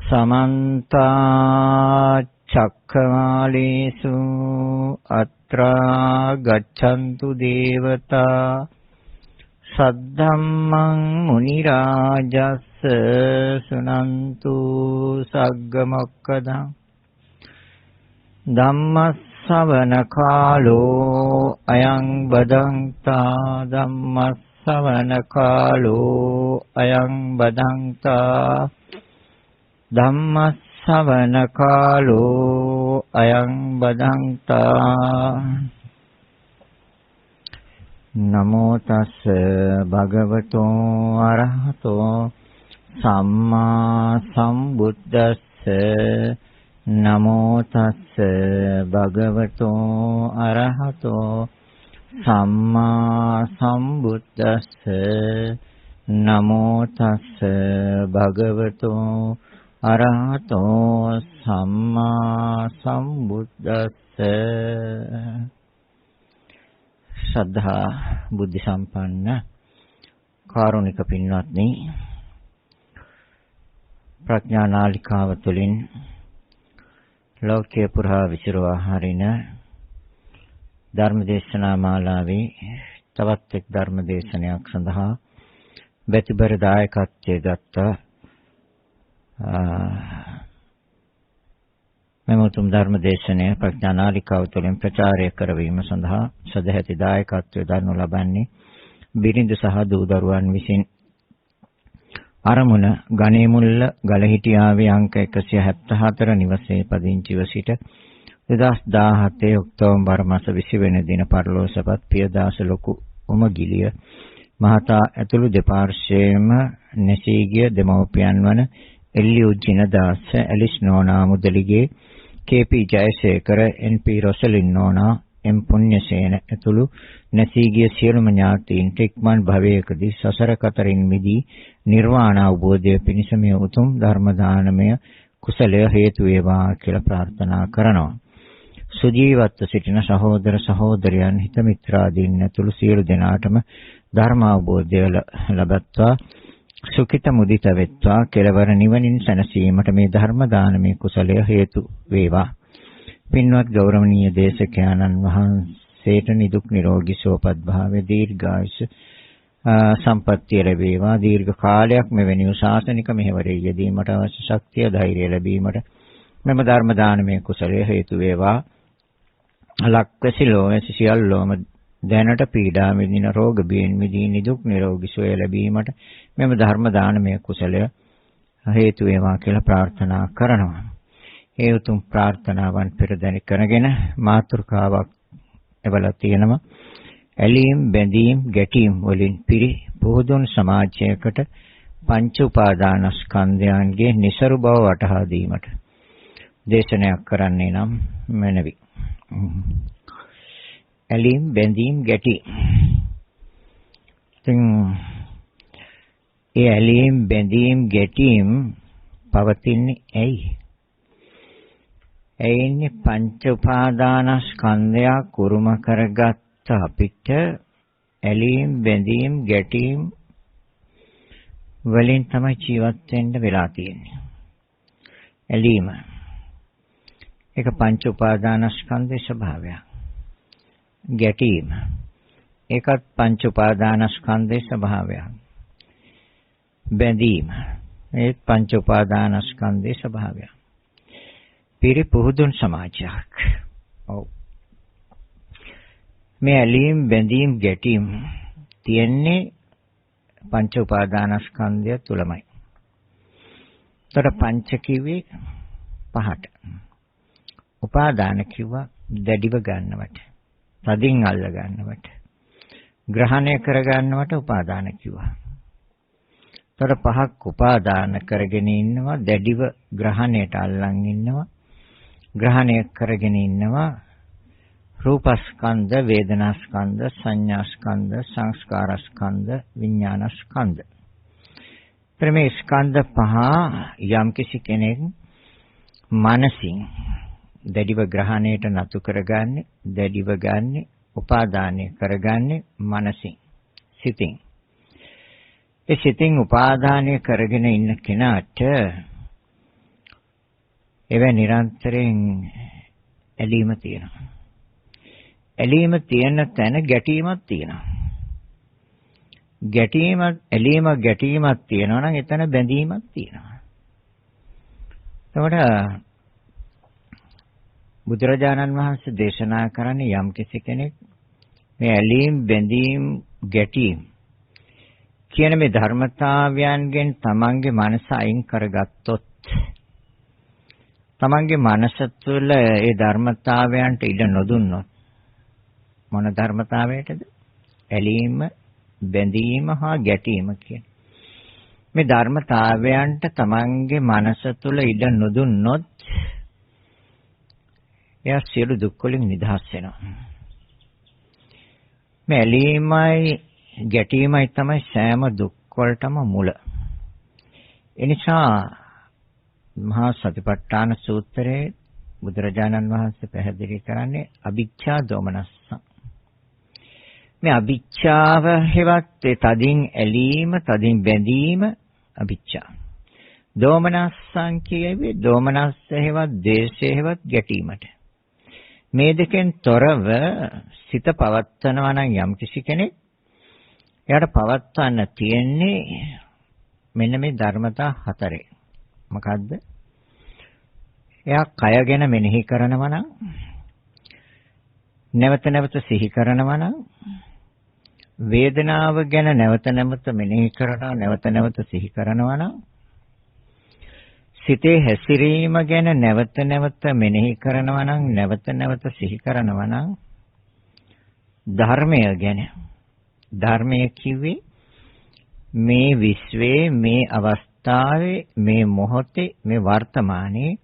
समन्त चक्रवालेषु अत्रा गच्छन्तु देवता सद्धम्मं मुनिराजस्स सुनन्तु सग्गमोक्खदं धम्मස්සවන කාලෝ අයං බදන්තා ධම්මස්සවන කාලෝ අයං බදන්තා ධම්මස්සවන කාලෝ අයං බදන්තා නමෝ තස්ස භගවතෝ අරහතෝ සම්මා සම්බුද්දස්ස නමෝ තස්ස භගවතෝ අරහතෝ සම්මා සම්බුද්දස්ස නමෝ තස්ස භගවතෝ අරහතෝ සම්මා සම්බුද්දස්ස. ශ්‍රද්ධා බුද්ධ සම්පන්න කාරුණික පින්වත්නි, ප්‍රඥා නාලිකාව තුළින් ලෝකයේ පුරා විසිරවා හරින ධර්ම දේශනා මාලාවේ තවත් එක් ධර්ම දේශනයක් සඳහා බැතිබර දායකත්වයේ ගත්ත මෙම උතුම් ධර්ම දේශනය ප්‍රඥා නාලිකාව තුළින් ප්‍රචාරය කරවීම සඳහා සදැහැති දායකත්වය දරනු ලබන්නේ බිරිඳ සහ දූ දරුවන් විසින්. අරමුණ ගණේමුල්ල ගලහිටියාවේ අංක 174 නිවසේ පදිංචිව සිට 2017 ඔක්තෝබර් මාස 20 වෙනි දින පරලෝසපත් පියදාස ලොකු උමගිලිය මහතා ඇතුළු දෙපාර්ශ්වයේම නැසී ගිය දෙමව්පියන් වන එල්ලියු ජිනදාස, ඇලිස් නෝනා මුදලිගේ, කේ.පී. ජයසේකර, එන්.පී. රොසලින් නෝනා, එම් පුණ්‍යසේන ඇතුළු නැසී ගිය සියලුම ඥාතීන් ඉක්මන් භවයකදී සසර කතරින් මිදී නිර්වාණ අවබෝධය පිණිස මේ උතුම් ධර්ම දානමය කුසලය හේතු වේවා කියලා ප්‍රාර්ථනා කරනවා. සුජීවත්ව සිටින සහෝදර සහෝදරයන් හිත මිත්‍රාදීන් ඇතුළු සියලු දෙනාටම ධර්ම අවබෝධය ලැබත්වා සුඛිත මුදිත වෙත්වා කෙලවර නිවනින් සැනසීමට මේ ධර්ම දානමය කුසලය හේතු වේවා. පින්වත් ගෞරවනීය දේශකයන්න් වහන්සේට නිදුක් නිරෝගී සුවපත් භාවයේ දීර්ඝායුෂ සම්පත්තිය ලැබේවා. දීර්ඝ කාලයක් මෙවැනි ශාසනික මෙහෙවරේ යෙදීමට අවශ්‍ය ශක්තිය ධෛර්යය ලැබීමට මෙම ධර්ම දානමය කුසලය හේතු වේවා. ලක්වැසි ලෝයසි සියල්ලෝම දැනට පීඩා විඳින රෝග බියෙන් මිදී නිදුක් නිරෝගී සුවය ලැබීමට මෙම ධර්ම දානමය කුසලය හේතු වේවා කියලා ප්‍රාර්ථනා කරනවා. ඒ උතුම් ප්‍රාර්ථනාවන් පෙරදැනි කරගෙන මාතෘකාවක් එවලා තියෙනවා. ඇලීම් බැඳීම් ගැටීම් වලින් පිරි පොහොදුන් සමාජයකට පංච උපාදානස්කන්ධයන්ගේ નિසරු බව වටහා දීමට දේශනයක් කරන්නේ නම් මැනවි. ඇලීම් බැඳීම් ගැටීම්. ඉතින් ඒ ඇලීම් බැඳීම් ගැටීම් පවතින්නේ ඇයි? එයින්නේ පංච උපාදානස්කන්ධය කුරුම කරගත් අපිට ඇලීම් බැඳීම් ගැටීම් වලින් තමයි ජීවත් වෙන්න වෙලා තියෙන්නේ. ඇලීම ඒක පංච උපාදානස්කන්ධයේ ස්වභාවය. ගැටීම ඒකත් පංච උපාදානස්කන්ධයේ ස්වභාවය. බැඳීම ඒත් පංච උපාදානස්කන්ධයේ ස්වභාවය. පිරිපුහුදුන් සමාජයක්. ඔව්. මේ ඇලීම් බැඳීම් ගැටීම් තියෙන්නේ පංච උපාදානස්කන්ධය තුලමයි. ତොර පංච කිව්වේ පහට. උපාදාන කිව්වා දැඩිව ගන්නවට, තදින් අල්ල ගන්නවට, ග්‍රහණය කර ගන්නවට උපාදාන කිව්වා. තොර පහක් උපාදාන කරගෙන ඉන්නවා, දැඩිව ග්‍රහණයට අල්ලන් ඉන්නවා, ග්‍රහණය කරගෙන ඉන්නවා රූපස්කන්ධ, වේදනාස්කන්ධ, සංඥාස්කන්ධ, සංස්කාරස්කන්ධ, විඥානස්කන්ධ. මේ ස්කන්ධ පහ යම්කිසි කෙනෙක් මනසින් දැඩිව ග්‍රහණයට නතු කරගන්නේ, දැඩිව ගන්නේ, උපාදානය කරගන්නේ මනසින්, සිතින්. ඒ සිතින් උපාදානය කරගෙන ඉන්න කෙනාට ඒවා නිරන්තරයෙන් ඇලීම තියෙනවා. ඇලීම තියෙන තැන ගැටීමක් තියෙනවා. ඇලීමක් ගැටීමක් තියෙනවා නම් එතන බැඳීමක් තියෙනවා. එතකොට බුදුරජාණන් වහන්සේ දේශනා කරන්නේ යම් කෙනෙක් මේ ඇලීම් බැඳීම් ගැටීම් කියන මේ ධර්මතාවයන්ගෙන් තමන්ගේ මනස අයින් කරගත්තොත් තමන්ගේ මනස තුළ ඒ ධර්මතාවයන්ට ඉඩ නොදුන්නොත් මොන ධර්මතාවයටද? ඇලීම බැඳීම හා ගැටීම කියන මේ ධර්මතාවයන්ට තමන්ගේ මනස තුළ ඉඩ නොදුන්නොත් එයා සියලු දුක් වලින් නිදහස් වෙනවා. මේ ඇලීමයි ගැටීමයි තමයි සෑම දුක් වලටම මුල. එනිසා මහා සතිපට්ඨාන සූත්‍රයේ බුදුරජාණන් වහන්සේ පැහැදිලි කරන්නේ අවිච්ඡා දෝමනස්ස. මේ අවිච්ඡාව හෙවත් තදින් ඇලීම, තදින් බැඳීම අවිච්ඡා. දෝමනස්සං කියවේ දෝමනස්ස හෙවත් දේශේ හෙවත් ගැටීමට. මේ දෙකෙන් තොරව සිත පවත්වනවා නම් යම් කිසි කෙනෙක් එයාට පවත්වන්න තියෙන්නේ මෙන්න මේ ධර්මතා හතරේ. මොකද්ද? එයා කය ගැන මෙනෙහි කරනවා නම්, නැවත නැවත සිහි කරනවා නම්, වේදනාව ගැන නැවත නැවත මෙනෙහි කරනවා, නැවත නැවත සිහි කරනවා නම්, සිතේ හැසිරීම ගැන නැවත නැවත මෙනෙහි කරනවා නම්, නැවත නැවත සිහි කරනවා නම්, ධර්මය කිව්වේ මේ විශ්වයේ, මේ අවස්ථාවේ, මේ මොහොතේ, මේ වර්තමානයේ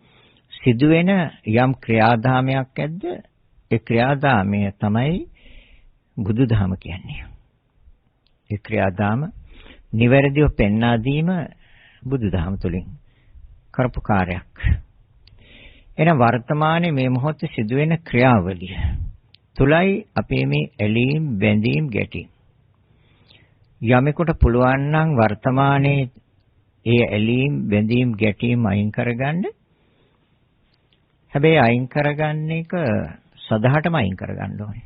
සිදුවෙන යම් ක්‍රියාදාමයක් ඇද්ද? ඒ ක්‍රියාදාමය තමයි බුදුදහම කියන්නේ. ඒ ක්‍රියාදාම නිවැරදිව පෙන්වා දීම බුදුදහම තුළින් කරපු කාර්යයක්. එහෙනම් වර්තමානයේ මේ මොහොතේ සිදුවෙන ක්‍රියාවලිය තුලයි අපේ මේ ඇලීම් බැඳීම් ගැටීම්. යමෙකුට පුළුවන් නම් වර්තමානයේ ඒ ඇලීම් බැඳීම් ගැටීම් අයින් කරගන්න. හැබැයි අයින් කරගන්න එක සදහටම අයින් කරගන්න ඕනේ.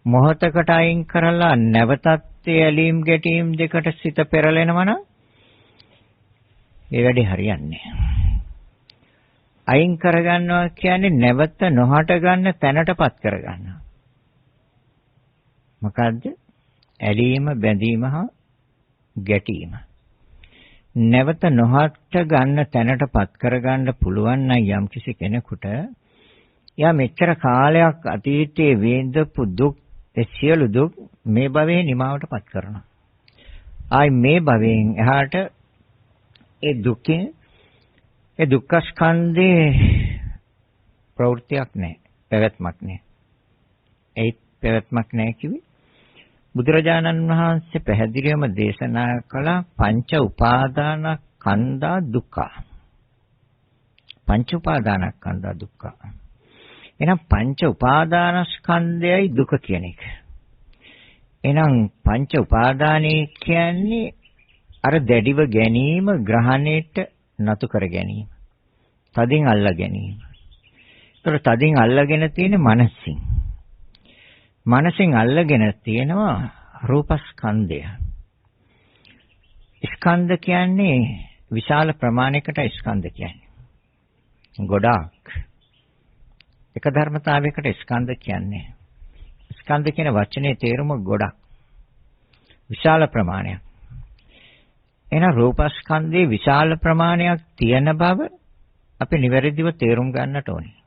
මොහොතකට අයින් කරලා නැවතත් ඒ ඇලීම් ගැටීම් දෙකට සිත පෙරලෙනවා නම් ඒ වැඩේ හරියන්නේ නැහැ. අයින් කරගන්නවා කියන්නේ නැවත නොහට ගන්න තැනටපත් කරගන්නවා. මොකද්ද? ඇලීම බැඳීම හා ගැටීම. නැවත නොහට ගන්න තැනටපත් කරගන්න පුළුවන් නම් යම්කිසි කෙනෙකුට එයා මෙච්චර කාලයක් අතීතයේ විඳපු දුක්, ඒ සියලු දුක් මේ භවයේ නිමාවටපත් කරනවා. ආයි මේ භවයෙන් එහාට ඒ දුකේ ඒ දුක්ඛ ස්කන්ධේ ප්‍රවෘත්තියක් නැහැ, පැවැත්මක් නැහැ. ඒ පැවැත්මක් නැහැ කිව්වේ බුදුරජාණන් වහන්සේ පැහැදිලිවම දේශනා කළ පංච උපාදානස්කන්ධා දුක්ඛ. පංච උපාදානස්කන්ධා දුක්ඛ. එහෙනම් පංච උපාදානස්කන්ධයයි දුක කියන එක. එහෙනම් පංච උපාදානය කියන්නේ අර දැඩිව ගැනීම, ග්‍රහණයට නතු කර ගැනීම, තදින් අල්ලා ගැනීම. ඒතර තදින් අල්ලාගෙන තියෙන මනසින්. මනසින් අල්ලාගෙන තියෙනවා රූපස්කන්ධය. ස්කන්ධ කියන්නේ විශාල ප්‍රමාණයකට ස්කන්ධ කියන්නේ. ගොඩාක්. එක ධර්මතාවයකට ස්කන්ධ කියන්නේ. ස්කන්ධ කියන වචනේ තේරුම ගොඩක්. විශාල ප්‍රමාණයක්. එහෙනම් රූපස්කන්ධයේ විශාල ප්‍රමාණයක් තියෙන බව අපි නිවැරදිව තේරුම් ගන්නට ඕනේ.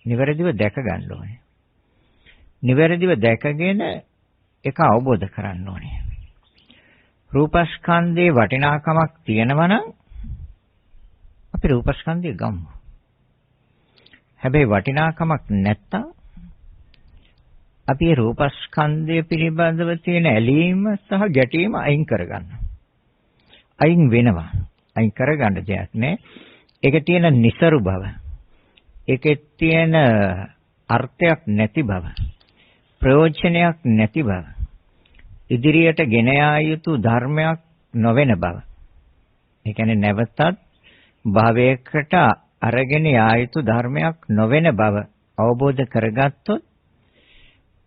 නිවැරදිව දැක ගන්න ඕනේ. නිවැරදිව දැකගෙන ඒක අවබෝධ කරගන්න ඕනේ. රූපස්කන්ධයේ වටිනාකමක් තියෙනවා නම් අපි රූපස්කන්ධය ගමු. හැබැයි වටිනාකමක් නැත්තම් අපි රූපස්කන්ධය පිළිබඳව තියෙන ඇලීම සහ ගැටීම අයින් කරගන්නවා. අයින් වෙනවා. අයින් කරගන්න දෙයක් නෑ. ඒකේ තියෙන નિસරු බව. ඒකේ තියෙන අර්ථයක් නැති බව. ප්‍රයෝජනයක් නැති බව. ඉදිරියට ගෙන යා යුතු ධර්මයක් නොවන බව. ඒ කියන්නේ නැවතත් භවයකට අරගෙන ආයුතු ධර්මයක් නොවන බව අවබෝධ කරගත්තොත්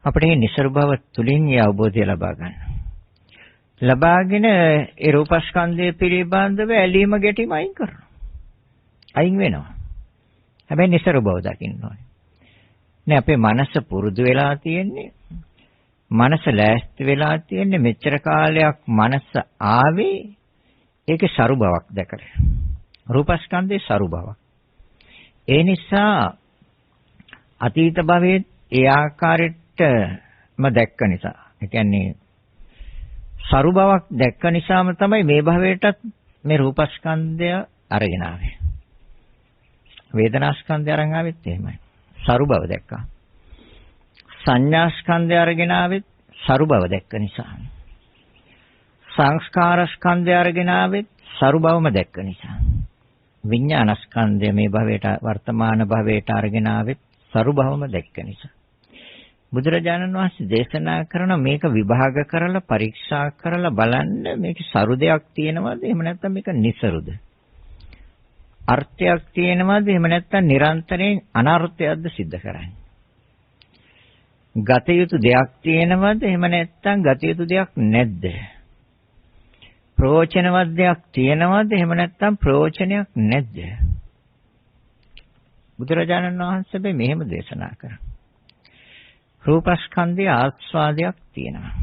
අපිට මේ නිසරු බව තුලින් ඒ අවබෝධය ලබා ගන්න. ලබාගෙන ඒ රූපස්කන්ධය පිළිබඳව ඇලීම ගැටීම අයින් කරනවා. අයින් වෙනවා. හැබැයි නිසරු බව දකින්න ඕනේ. නේ අපේ මනස පුරුදු වෙලා තියෙන්නේ. මනස ලෑස්ති වෙලා තියෙන්නේ මෙච්චර කාලයක් මනස ආවේ ඒකේ සරු බවක් දැකලා. රූපස්කන්ධේ සරු බවක්. ඒ නිසා අතීත භවයේ ඒ ආකාරයටම දැක්ක නිසා. ඒ කියන්නේ සරු බවක් දැක්ක නිසාම තමයි මේ භවයටත් මේ රූපස්කන්ධය අරගෙන ආවේ. වේදනාස්කන්ධය අරන් ආවෙත් එහෙමයි. සරු බව දැක්කා. සංඥාස්කන්ධය අරගෙන ආවෙත් සරු බව දැක්ක නිසා. සංස්කාරස්කන්ධය අරගෙන ආවෙත් සරු බවම දැක්ක නිසා. විඥානස්කන්ධය මේ භවයට වර්තමාන භවයට අරගෙන ආවෙත් සරු බවම දැක්ක නිසා. බුදුරජාණන් වහන්සේ දේශනා කරන මේක විභාග කරලා පරීක්ෂා කරලා බලන්න මේකේ සරු දෙයක් තියෙනවද එහෙම නැත්නම් මේක නිසරුද? අර්ථයක් තියෙනවද එහෙම නැත්නම් නිරන්තරයෙන් අනර්ථයක්ද සිද්ධ කරන්නේ? ගත යුතු දෙයක් තියෙනවද එහෙම නැත්නම් ගත යුතු දෙයක් නැද්ද? ප්‍රයෝජනවත් දෙයක් තියෙනවද එහෙම නැත්නම් ප්‍රයෝජනයක් නැද්ද? බුදුරජාණන් වහන්සේ මෙහෙම දේශනා කරා. රූපස්කන්ධයේ ආස්වාදයක් තියෙනවා.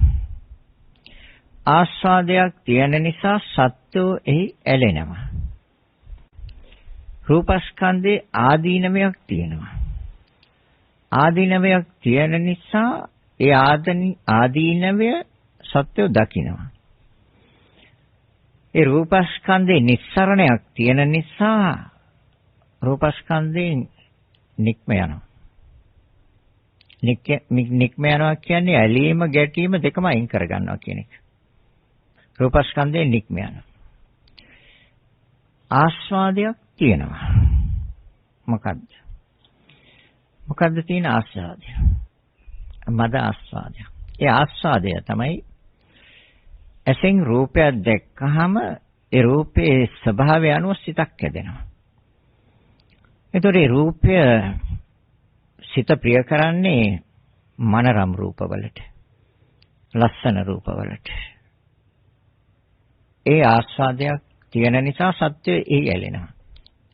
ආස්වාදයක් තියෙන නිසා සත්වෝ එහි ඇලෙනවා. රූපස්කන්ධයේ ආදීනමයක් තියෙනවා. ආදීනමයක් තියෙන නිසා ඒ ආදීනමය සත්‍යය දකිනවා. ඒ රූපස්කන්ධේ නිස්සරණයක් තියෙන නිසා රූපස්කන්ධයෙන් නික්ම යනවා. නික්ම යනවා කියන්නේ ඇලීම ගැටීම දෙකම අයින් කරගන්නවා කියන එක. රූපස්කන්ධයෙන් නික්ම යනවා. ආස්වාදයක් තියෙනවා. මොකද්ද? මොකද්ද තියෙන ආස්වාදය? මද ආස්වාදය. ඒ ආස්වාදය තමයි ඇසෙන් රූපයක් දැක්කහම ඒ රූපයේ ස්වභාවය අනුව සිතක් හැදෙනවා. ඒතකොට ඒ රූපය සිත ප්‍රිය කරන්නේ මනරම් රූපවලට. ලස්සන රූපවලට. ඒ ආස්වාදයක් තියෙන නිසා සත්‍යය එහි ඇලෙනවා.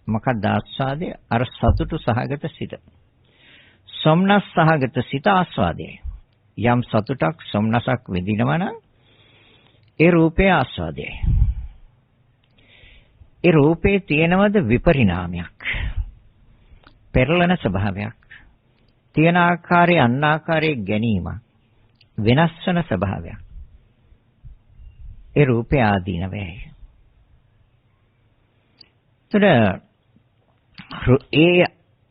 මොකක්ද ආස්වාදය? අර සතුටු සහගත සිත. සොම්නස් සහගත සිත ආස්වාදයයි. යම් සතුටක් සොම්නසක් විඳිනවා නම් ඒ රූපේ ආස්වාදයයි. ඒ රූපේ තියෙනවද විපරිණාමයක්? පෙරළන ස්වභාවයක්. තියෙන ආකාරයේ අන් ආකාරයේ ගැනීම වෙනස් වෙන ස්වභාවයක්. ඒ රූපේ ආදීනවයයි. ඒ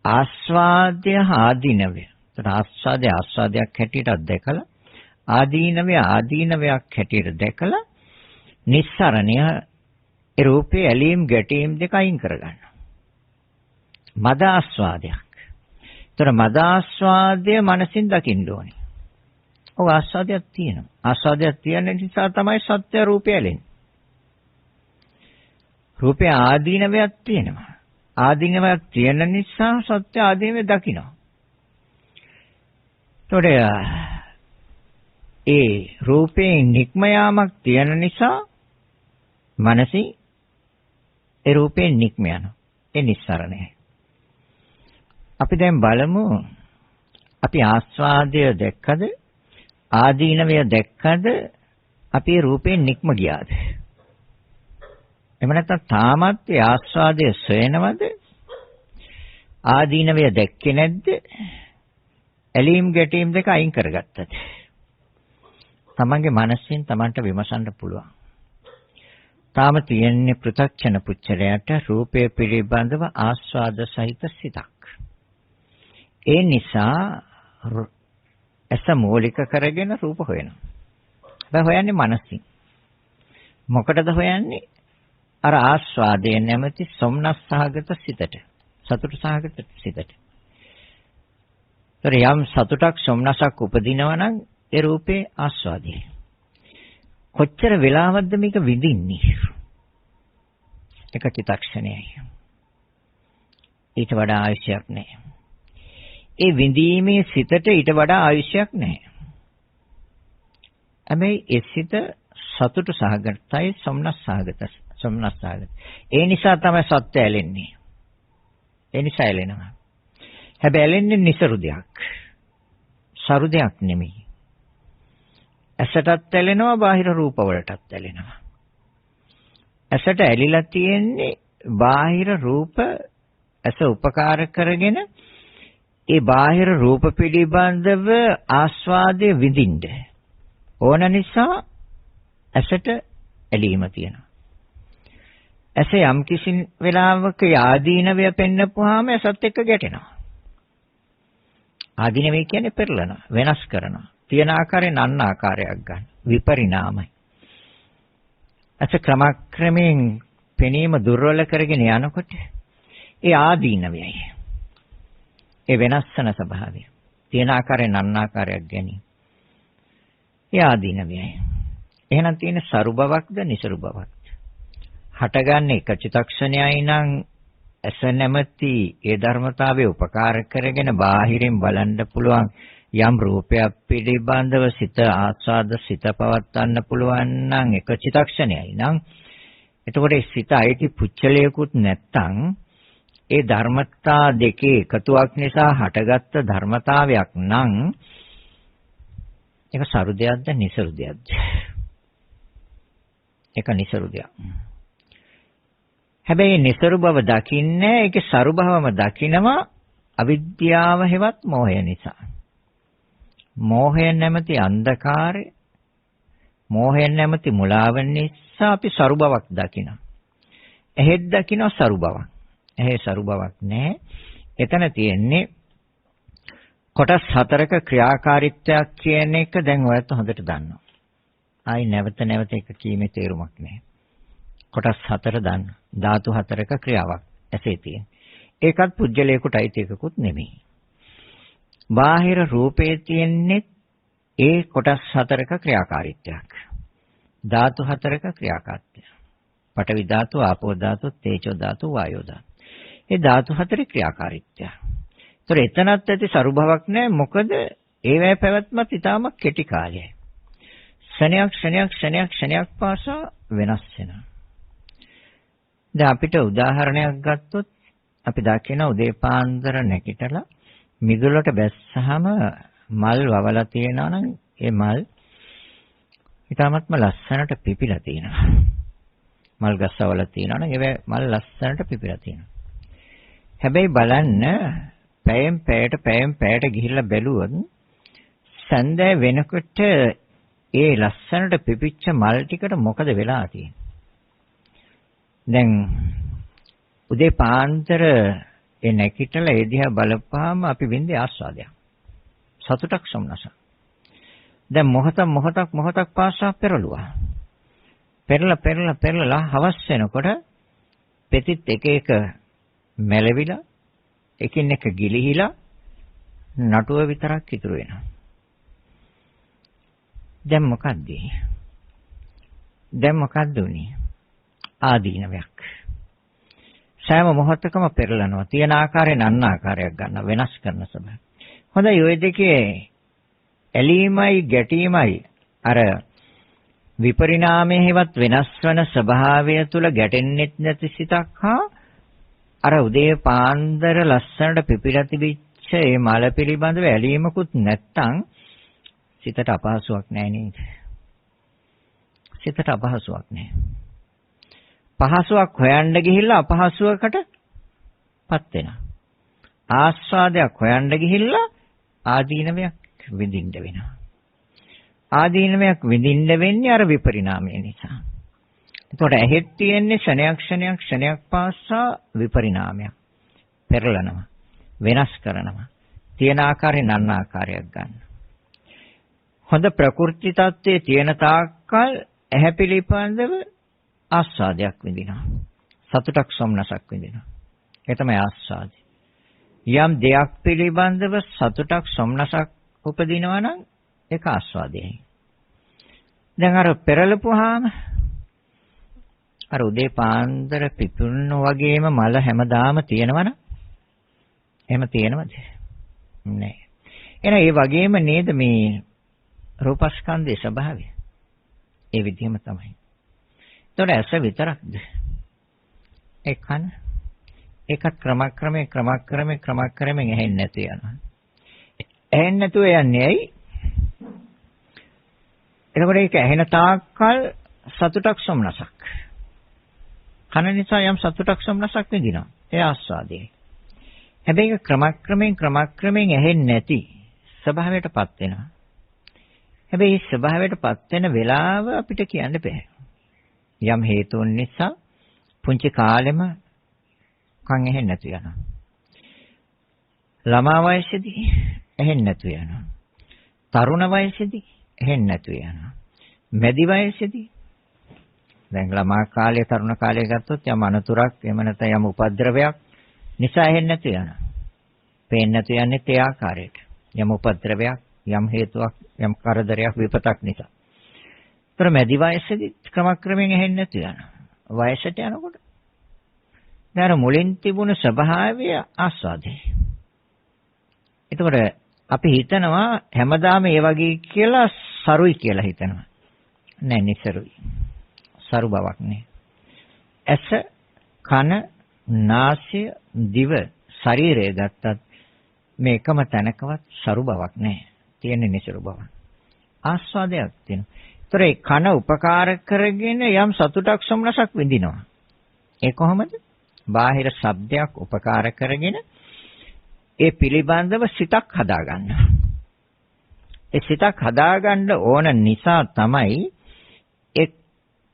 ආස්වාදය ආදීනවය. ආස්වාදයක් හැටියට දැකලා ආදීනවයක් හැටියට දැකලා නිස්සරණය ඒ රූපේ ඇලීම් ගැටීම් දෙක අයින් කරගන්නවා. මද ආස්වාදයක්. ඒතර මද ආස්වාදය මනසින් දකින්න ඕනේ. ඔව් ආස්වාදයක් තියෙනවා. ආස්වාදයක් තියෙන නිසා තමයි සත්‍ය රූපය ඇලෙන්නේ. රූපේ ආදීනවයක් තියෙනවා. ආදීනවයක් තියෙන නිසා සත්‍ය ආදීනව දකිනවා. ඒතොර ඒ රූපේ නික්ම යාමක් තියෙන නිසා මනසි ඒ රූපේ නික්ම යනවා. ඒ නිස්සරණයයි. අපි දැන් බලමු අපි ආස්වාදය දැක්කද ආදීනවය දැක්කද අපි රූපේ නික්ම ගියාද? එහෙම නැත්නම් තාමත් ඒ ආස්වාදය සොයනවද? ආදීනවය දැක්කේ නැද්ද? ඇලීම් ගැටීම් දෙක අයින් කරගත්තද? තමන්ගේ මනසෙන් තමන්ට විමසන්න පුළුවන්. තාම තියෙන්නේ පෘථග්ජන පුච්චරයට රූපය පිළිබඳව ආස්වාද සහිත සිතක්. ඒ නිසා ඇස මූලික කරගෙන රූප හොයනවා. හැබැයි හොයන්නේ මනසින්. මොකටද හොයන්නේ? අර ආස්වාදයේ නැමැති සොම්නස් සහගත සිතට. සතුට සහගත සිතට. යම් සතුටක් සොම්නසක් උපදිනවා නම් ඒ රූපේ ආස්වාදයයි. කොච්චර වෙලාවක්ද මේක විඳින්නේ? එක චිත්තක්ෂණයයි. ඊට වඩා ආයුෂයක් නැහැ. ඒ විඳීමේ සිතට ඊට වඩා ආයුෂයක් නැහැ. හැබැයි ඒ සිත සතුට සහගතයි, සොම්නස් සහගතයි. ඒ නිසා තමයි සත්‍ය ඇලෙන්නේ. ඒ නිසා ඇලෙනවා. හැබැයි ඇලෙන්නේ නිසරු දෙයක්. සරු දෙයක් නෙමෙයි. ඇසටත් ඇලෙනවා, බාහිර රූප වලටත් ඇලෙනවා. ඇසට ඇලිලා තියෙන්නේ බාහිර රූප ඇස උපකාර කරගෙන ඒ බාහිර රූප පිළිබඳව ආස්වාදයේ විඳින්න ඕන නිසා ඇසට ඇලීම තියෙනවා. ඇස යම් කිසි වෙලාවක ආදීනවය පෙන්නපුවාම ඇසත් එක්ක ගැටෙනවා. ආදීනවය කියන්නේ පෙරලනවා, වෙනස් කරනවා. තියෙන ආකාරයෙන් අන්න ආකාරයක් ගන්න. විපරිණාමයි. ඇස ක්‍රමක්‍රමයෙන් පෙනීම දුර්වල කරගෙන යනකොට ඒ ආදීනවයයි. ඒ වෙනස් වෙන ස්වභාවය. තියෙන ආකාරයෙන් අන්න ආකාරයක් ගැනීම. ඒ ආදීනවයයි. එහෙනම් තියෙන සරු බවක්ද නිසරු බවක්ද? හටගන්නේ එක චිත්තක්ෂණයයි නම් ඇස නැමැති ඒ ධර්මතාවයේ උපකාර කරගෙන බාහිරින් බලන්න පුළුවන් යම් රූපයක් පිළිබඳව සිත ආස්වාද සිත පවත්වන්න පුළුවන් නම් එක චිත්තක්ෂණයයි නම් එතකොට ඒ සිත අයිති පුච්චලයකුත් නැත්තම් ඒ ධර්මතා දෙකේ එකතුවක් නිසා හටගත්ත ධර්මතාවයක් නම් ඒක සරු දෙයක්ද නිසරු දෙයක්ද? ඒක නිසරු දෙයක්. හැබැයි නිසරු බව දකින්නේ ඒකේ සරු බවම දකිනවා අවිද්‍යාව හෙවත් මෝහය නිසා. මෝහය නැමැති අන්ධකාරය, මෝහය නැමැති මුලාව නිසා අපි සරු බවක් දකිනවා. එහෙත් දකිනවා සරු බවක්. එහෙ සරු බවක් නැහැ. එතන තියෙන්නේ කොටස් හතරක ක්‍රියාකාරීත්වයක් කියන එක දැන් ඔයත් හොඳට දන්නවා. ආයි නැවත නැවත එක කීමේ තේරුමක් නැහැ. කොටස් හතර දන්න. ධාතු හතරක ක්‍රියාවක් ඇසේ තියෙන. ඒකත් පුජ්‍යලයකට අයිති එකකුත් නෙමෙයි. බාහිර රූපේ තියෙන්නේ ඒ කොටස් හතරක ක්‍රියාකාරීත්වයක්. ධාතු හතරක ක්‍රියාකාරීත්වය. පඨවි ධාතු, ආපෝ ධාතු, තේජෝ ධාතු, වායෝ ධාතු. ඒ ධාතු හතරේ ක්‍රියාකාරීත්වය. ඒතර එතනත් ඇති සරුභාවක් නැහැ. මොකද ඒවැය පැවැත්මත් ඊටම කෙටි කාලයයි. ක්ෂණයක් පාසා වෙනස් වෙනවා. දැන් අපිට උදාහරණයක් ගත්තොත් අපි දකින උදේ පාන්දර නැගිටලා මිදුලට බැස්සහම මල් වවලා තියෙනවා නම් ඒ මල් ඊටමත්ම ලස්සනට පිපිලා තියෙනවා. මල් ගස් වවලා තියෙනවා නම් ඒ මල් ලස්සනට පිපිලා තියෙනවා. හැබැයි බලන්න පැයෙන් පැයට ගිහිල්ලා බැලුවොත් සන්දෑ වෙනකොට ඒ ලස්සනට පිපිච්ච මල් ටිකට මොකද වෙලා තියෙන්නේ? දැන් උදේ පාන්දර ඒ නැකිටලා ඒ දිහා බලපුවාම අපි විඳේ ආස්වාදයක්. සතුටක් සොම්නසක්. දැන් මොහොතක් පාසා පෙරළුවා. පෙරලා හවස් වෙනකොට පෙතිත් එක එක මැලවිලා එකින් එක ගිලිහිලා නටුව විතරක් ඉතුරු වෙනවා. දැන් මොකද්ද උනේ? ආදීනවයක්. සෑම මොහොතකම පෙරලනවා. තියෙන ආකාරයෙන් අන්න ආකාරයක් ගන්න වෙනස් කරන ස්වභාවය. හොඳයි ওই දෙකේ ඇලීමයි ගැටීමයි අර විපරිණාමයේ හෙවත් වෙනස් වන ස්වභාවය තුල ගැටෙන්නෙත් නැති සිතක් හා අර උදේ පාන්දර ලස්සනට පිපිලා තිබිච්ච ඒ මල පිළිබඳව ඇලීමකුත් නැත්තම් සිතට අපහසුයක් නැහැ නේද? සිතට අපහසුයක් නැහැ. පහසුවක් හොයන්න ගිහිල්ලා අපහසුවකටපත් වෙනවා. ආස්වාදයක් හොයන්න ගිහිල්ලා ආදීනවයක් විඳින්න වෙනවා. ආදීනවයක් විඳින්න වෙන්නේ අර විපරිණාමය නිසා. එතකොට ඇහෙත් තියෙන්නේ ක්ෂණයක් පාසා විපරිණාමයක්. පෙරලනවා. වෙනස් කරනවා. තියෙන ආකාරයෙන් අන්න ආකාරයක් ගන්න. හොඳ ප්‍රකෘති tattve තියෙන තාක්කල් ඇහැ පිළිපඳව ආස්වාදයක් විඳිනවා. සතුටක් සොම්නසක් විඳිනවා. ඒ තමයි ආස්වාදය. යම් දෙයක් පිළිබඳව සතුටක් සොම්නසක් උපදිනවා නම් ඒක ආස්වාදයයි. දැන් අර පෙරලපුවාම අර උදේ පාන්දර පිපුණු වගේම මල හැමදාම තියෙනවනම් එහෙම තියෙනවද? නැහැ. එහෙනම් ඒ වගේම නේද මේ රූපස්කන්ධයේ ස්වභාවය? ඒ විදිහම තමයි. ඒතකොට ඇස විතරක්ද? ඒ කන ඒකත් ක්‍රමක්‍රමයෙන් ඇහෙන්නේ නැතු යනවා. ඇහෙන්නේ නැතුව යන්නේ ඇයි? එතකොට ඒක ඇහෙන තාක්කල් සතුටක් සොම්නසක්. කන නිසා යම් සතුටක් සොම්නසක් විඳිනවා. ඒ ආස්වාදයයි. හැබැයි ඒක ක්‍රමක්‍රමයෙන් ඇහෙන්නේ නැති ස්වභාවයටපත් වෙනවා. හැබැයි මේ ස්වභාවයටපත් වෙන වෙලාව අපිට කියන්න බෑ. යම් හේතුන් නිසා පුංචි කාලෙම කන් ඇහෙන්නේ නැතු යනවා. ළමා වයසේදී ඇහෙන්නේ නැතු යනවා. තරුණ වයසේදී ඇහෙන්නේ නැතු යනවා. මැදි වයසේදී දැන් ළමා කාලය තරුණ කාලය ගත්තොත් යම් අනතුරක් එහෙම නැත්නම් යම් උපද්‍රවයක් නිසා ඇහෙන්නේ නැතු යනවා. පේන්නේ නැතු යන්නේ ඒ ආකාරයට. යම් උපද්‍රවයක් යම් හේතුවක් යම් කරදරයක් විපතක් නිසා. ඒතර මැදි වයසේදී ක්‍රමක්‍රමයෙන් ඇහෙන්නේ නැතු යනවා. වයසට යනකොට දැන් මුලින් තිබුණ ස්වභාවය ආස්වාදේ. එතකොට අපි හිතනවා හැමදාම ඒ වගේ කියලා සරුයි කියලා හිතනවා. නෑ නිසරුයි. සරු බවක් නෑ. ඇස, කන, නාසය, දිව, ශරීරය ගත්තත් මේ එකම තැනකවත් සරු බවක් නෑ. තියෙන්නේ නිසරු බවක්. ආස්වාදයක් තියෙනවා. ඒතර ඒ කන උපකාර කරගෙන යම් සතුටක් සොම්නසක් විඳිනවා. ඒ කොහොමද? බාහිර ශබ්දයක් උපකාර කරගෙන ඒ පිළිබඳව සිතක් හදාගන්නවා. ඒ සිතක් හදාගන්න ඕන නිසා තමයි ඒ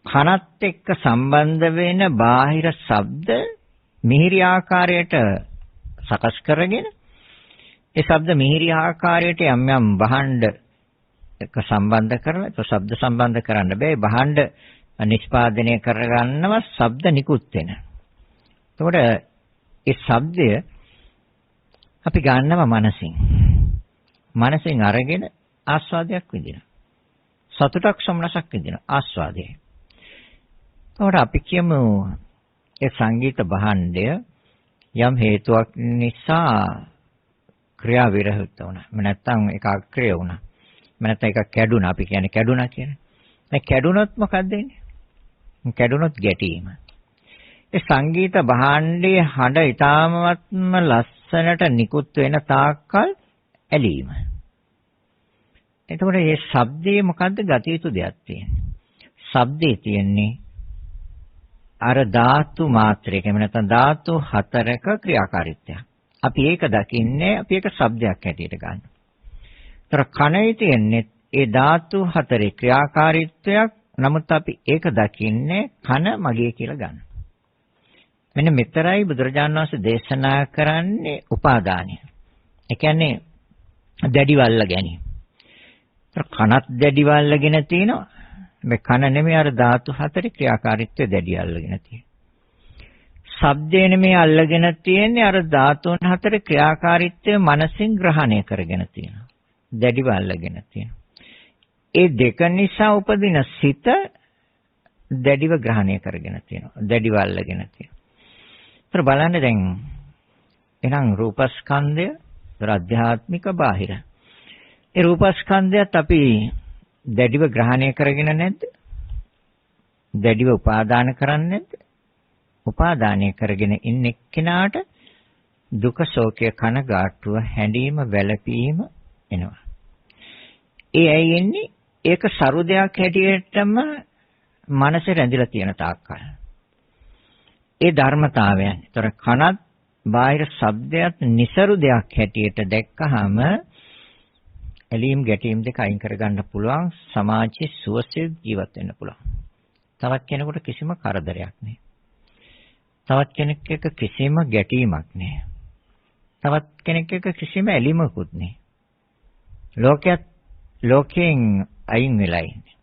කනත් එක්ක සම්බන්ධ වෙන බාහිර ශබ්ද මිහිරි ආකාරයට සකස් කරගෙන ඒ ශබ්ද මිහිරි ආකාරයට යම් යම් භාණ්ඩ එක්ක සම්බන්ධ කරලා ඒක ශබ්ද සම්බන්ධ කරන්න බෑ. භාණ්ඩ නිෂ්පාදනය කරගන්නව ශබ්ද නිකුත් වෙන. එතකොට ඒ ශබ්දය අපි ගන්නවා මනසින්. මනසින් අරගෙන ආස්වාදයක් විඳිනවා. සතුටක් සොම්නසක් විඳිනවා ආස්වාදයේ. එතකොට අපි කියමු ඒ සංගීත භාණ්ඩය යම් හේතුවක් නිසා ක්‍රියා විරහිත වුණා. නැත්නම් ඒක අක්‍රිය වුණා. නැත්නම් ඒක කැඩුනා. අපි කියන්නේ කැඩුනා කියන්නේ. දැන් කැඩුනොත් මොකක්ද වෙන්නේ? කැඩුනොත් ගැටීම. ඒ සංගීත භාණ්ඩයේ හඬ ඊටාමත්ම ලස්සනට නිකුත් වෙන තාක්කල් ඇලීම. එතකොට මේ ශබ්දයේ මොකද්ද ගත යුතු දෙයක් තියෙන්නේ? ශබ්දයේ තියෙන්නේ අර ධාතු මාත්‍රයක එහෙම නැත්නම් ධාතු හතරක ක්‍රියාකාරීත්වයක්. අපි ඒක දකින්නේ අපි ඒක ශබ්දයක් හැටියට ගන්නවා. ඒතර කනේ තියෙන්නේ ඒ ධාතු හතරේ ක්‍රියාකාරීත්වයක්. නමුත් අපි ඒක දකින්නේ කන මගේ කියලා ගන්නවා. මෙන්න මෙතරයි බුදුරජාණන් වහන්සේ දේශනා කරන්නේ උපාදානය. ඒ කියන්නේ දැඩිවල්ල ගැනීම. කනත් දැඩිවල්ලගෙන තිනවා. මේ කන නෙමෙයි අර ධාතු හතරේ ක්‍රියාකාරීත්වය දැඩිවල්ලගෙන තියෙන්නේ. ශබ්දේ නෙමෙයි අල්ලගෙන තියෙන්නේ අර ධාතුන් හතරේ ක්‍රියාකාරීත්වය මනසින් ග්‍රහණය කරගෙන තියෙනවා. දැඩිවල්ලගෙන තියෙනවා. ඒ දෙක නිසා උපදින සිත දැඩිව ග්‍රහණය කරගෙන තියෙනවා. දැඩිවල්ලගෙන තියෙනවා. ඒතර බලන්න දැන් එහෙනම් රූපස්කන්ධය අධ්‍යාත්මික බාහිර. ඒ රූපස්කන්ධයත් අපි දැඩිව ග්‍රහණය කරගෙන නැද්ද? දැඩිව උපාදාන කරන්නේ නැද්ද? උපාදානය කරගෙන ඉන්න එක්කෙනාට දුක, ශෝකය, කනගාටුව, හැඬීම, වැළපීම එනවා. ඒ ඇයි එන්නේ? ඒක සරු දෙයක් හැටියටම මනසේ රැඳිලා තියෙන තාක්කල්. ඒ ධර්මතාවයන්. ඒතර කනත් බාහිර ශබ්දයක් નિසරු දෙයක් හැටියට දැක්කහම ඇලීම් ගැටීම් දෙක අයින් කරගන්න පුළුවන්. සමාජයේ සුවසේ ජීවත් වෙන්න පුළුවන්. තවත් කෙනෙකුට කිසිම කරදරයක් නැහැ. තවත් කෙනෙක් එක්ක කිසිම ගැටීමක් නැහැ. තවත් කෙනෙක් එක්ක කිසිම ඇලීමකුත් නැහැ. ලෝකයෙන් අයින් වෙලා ඉන්නේ.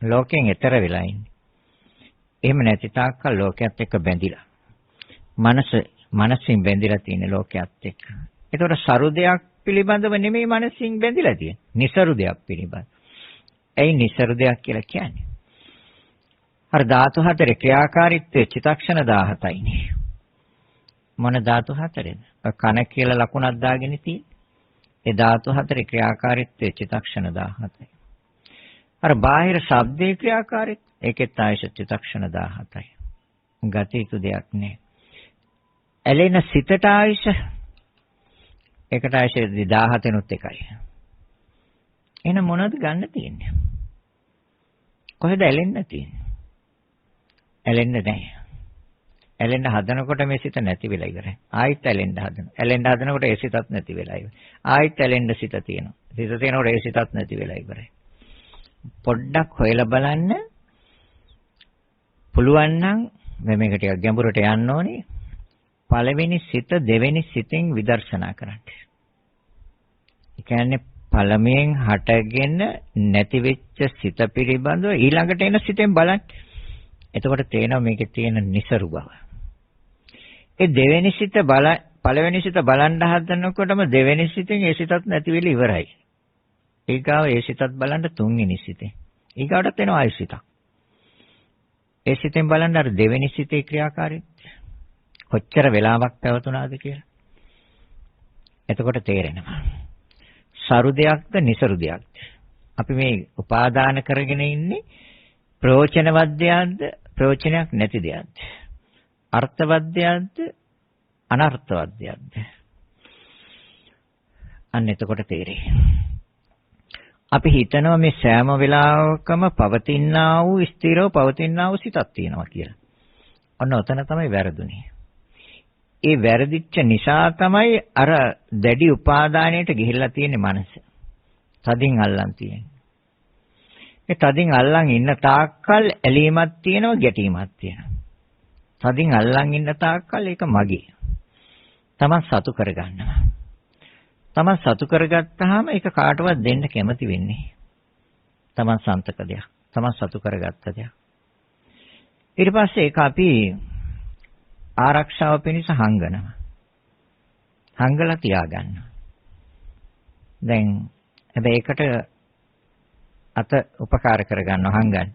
ලෝකයෙන් එතර වෙලා ඉන්නේ. එහෙම නැති තාක්කල් ලෝකයක් එක්ක බැඳිලා. මනසින් බැඳිලා තියෙන ලෝකයක් එක්ක. ඒතකොට සරු දෙයක් පිළිබඳව නෙමෙයි මනසින් බැඳිලා තියෙන්නේ. નિසරු දෙයක් පිළිබඳ. ඇයි નિසරු දෙයක් කියලා කියන්නේ? අර ධාතු හතරේ ක්‍රියාකාරීත්වයේ චිත්තක්ෂණ 17යිනේ. මොන ධාතු හතරේද? කන කියලා ලකුණක් දාගෙන තියෙන්නේ. ඒ ධාතු හතරේ ක්‍රියාකාරීත්වය චිත්තක්ෂණ 17යි. අර බාහිර ශබ්දේ ක්‍රියාකාරීත්වය ඒකෙත් ආයශ චිත්තක්ෂණ 17යි. ගත යුතු දෙයක් නෑ. ඇලෙන සිතට ආයශ ඒකට ආයශ 17නුත් එකයි. එහෙනම් මොනවද ගන්න තියෙන්නේ? කොහෙද ඇලෙන්න තියෙන්නේ? ඇලෙන්න නැහැ. ඇලෙන්න හදනකොට මේ සිත නැති වෙලා ඉවරයි. ආයෙත් ඇලෙන්න හදනවා. ඇලෙන්න හදනකොට ඒ සිතත් නැති වෙලා ඉවරයි. ආයෙත් ඇලෙන්න සිත තියෙනවා. සිත තියෙනකොට ඒ සිතත් නැති වෙලා ඉවරයි. පොඩ්ඩක් හොයලා බලන්න. පුළුවන් නම් මේක ටිකක් ගැඹුරට යන්න ඕනේ. පළවෙනි සිත දෙවෙනි සිතෙන් විදර්ශනා කරන්න. ඒ කියන්නේ පළමුවෙන් හටගෙන නැති වෙච්ච සිත පිළිබඳව ඊළඟට එන සිතෙන් බලන්න. එතකොට තේනවා මේකේ තියෙන નિසරු බව. ඒ දෙවෙනි සිත පළවෙනි සිත බලන්න හදනකොටම දෙවෙනි සිතෙන් ඒ සිතත් නැති වෙලා ඉවරයි. ඊගාව ඒ සිතත් බලන්න තුන්වෙනි සිතේ. ඊගාවටත් එනවා ආයෙ සිතක්. ඒ සිතෙන් බලන්න අර දෙවෙනි සිතේ ක්‍රියාකාරීත්වය කොච්චර වෙලාවක් පැවතුනාද කියලා. එතකොට තේරෙනවා. සරු දෙයක්ද નિසරු දෙයක්ද? අපි මේ උපාදාන කරගෙන ඉන්නේ ප්‍රයෝජනවත් දෙයක්ද ප්‍රයෝජනයක් නැති දෙයක්ද? අර්ථවත් දෙයක්ද අනර්ථවත් දෙයක්ද? අන්න එතකොට තේරෙයි. අපි හිතනවා මේ සෑම වෙලාවකම පවතිනා වූ ස්ථිරව පවතිනා වූ සිතක් තියෙනවා කියලා. ඔන්න ඔතන තමයි වැරදුනේ. ඒ වැරදිච්ච නිසා තමයි අර දැඩි උපාදානයට ගිහිල්ලා තියෙන්නේ මනස. තදින් අල්ලන් තියෙන්නේ. ඒ තදින් අල්ලන් ඉන්න තාක්කල් ඇලීමක් තියෙනවා ගැටීමක් තියෙනවා. තදින් අල්ලන් ඉන්න තාක්කල් ඒක මගේ. තමන් සතු කරගන්නවා. තමන් සතු කරගත්තාම ඒක කාටවත් දෙන්න කැමති වෙන්නේ. තමන් සන්තක දෙයක්. තමන් සතු කරගත්ත දෙයක්. ඊට පස්සේ ඒක අපි ආරක්ෂාව පිණිස හංගනවා. හංගලා තියාගන්නවා. දැන් හැබැයි ඒකට අත උපකාර කරගන්නවා හංගන්න.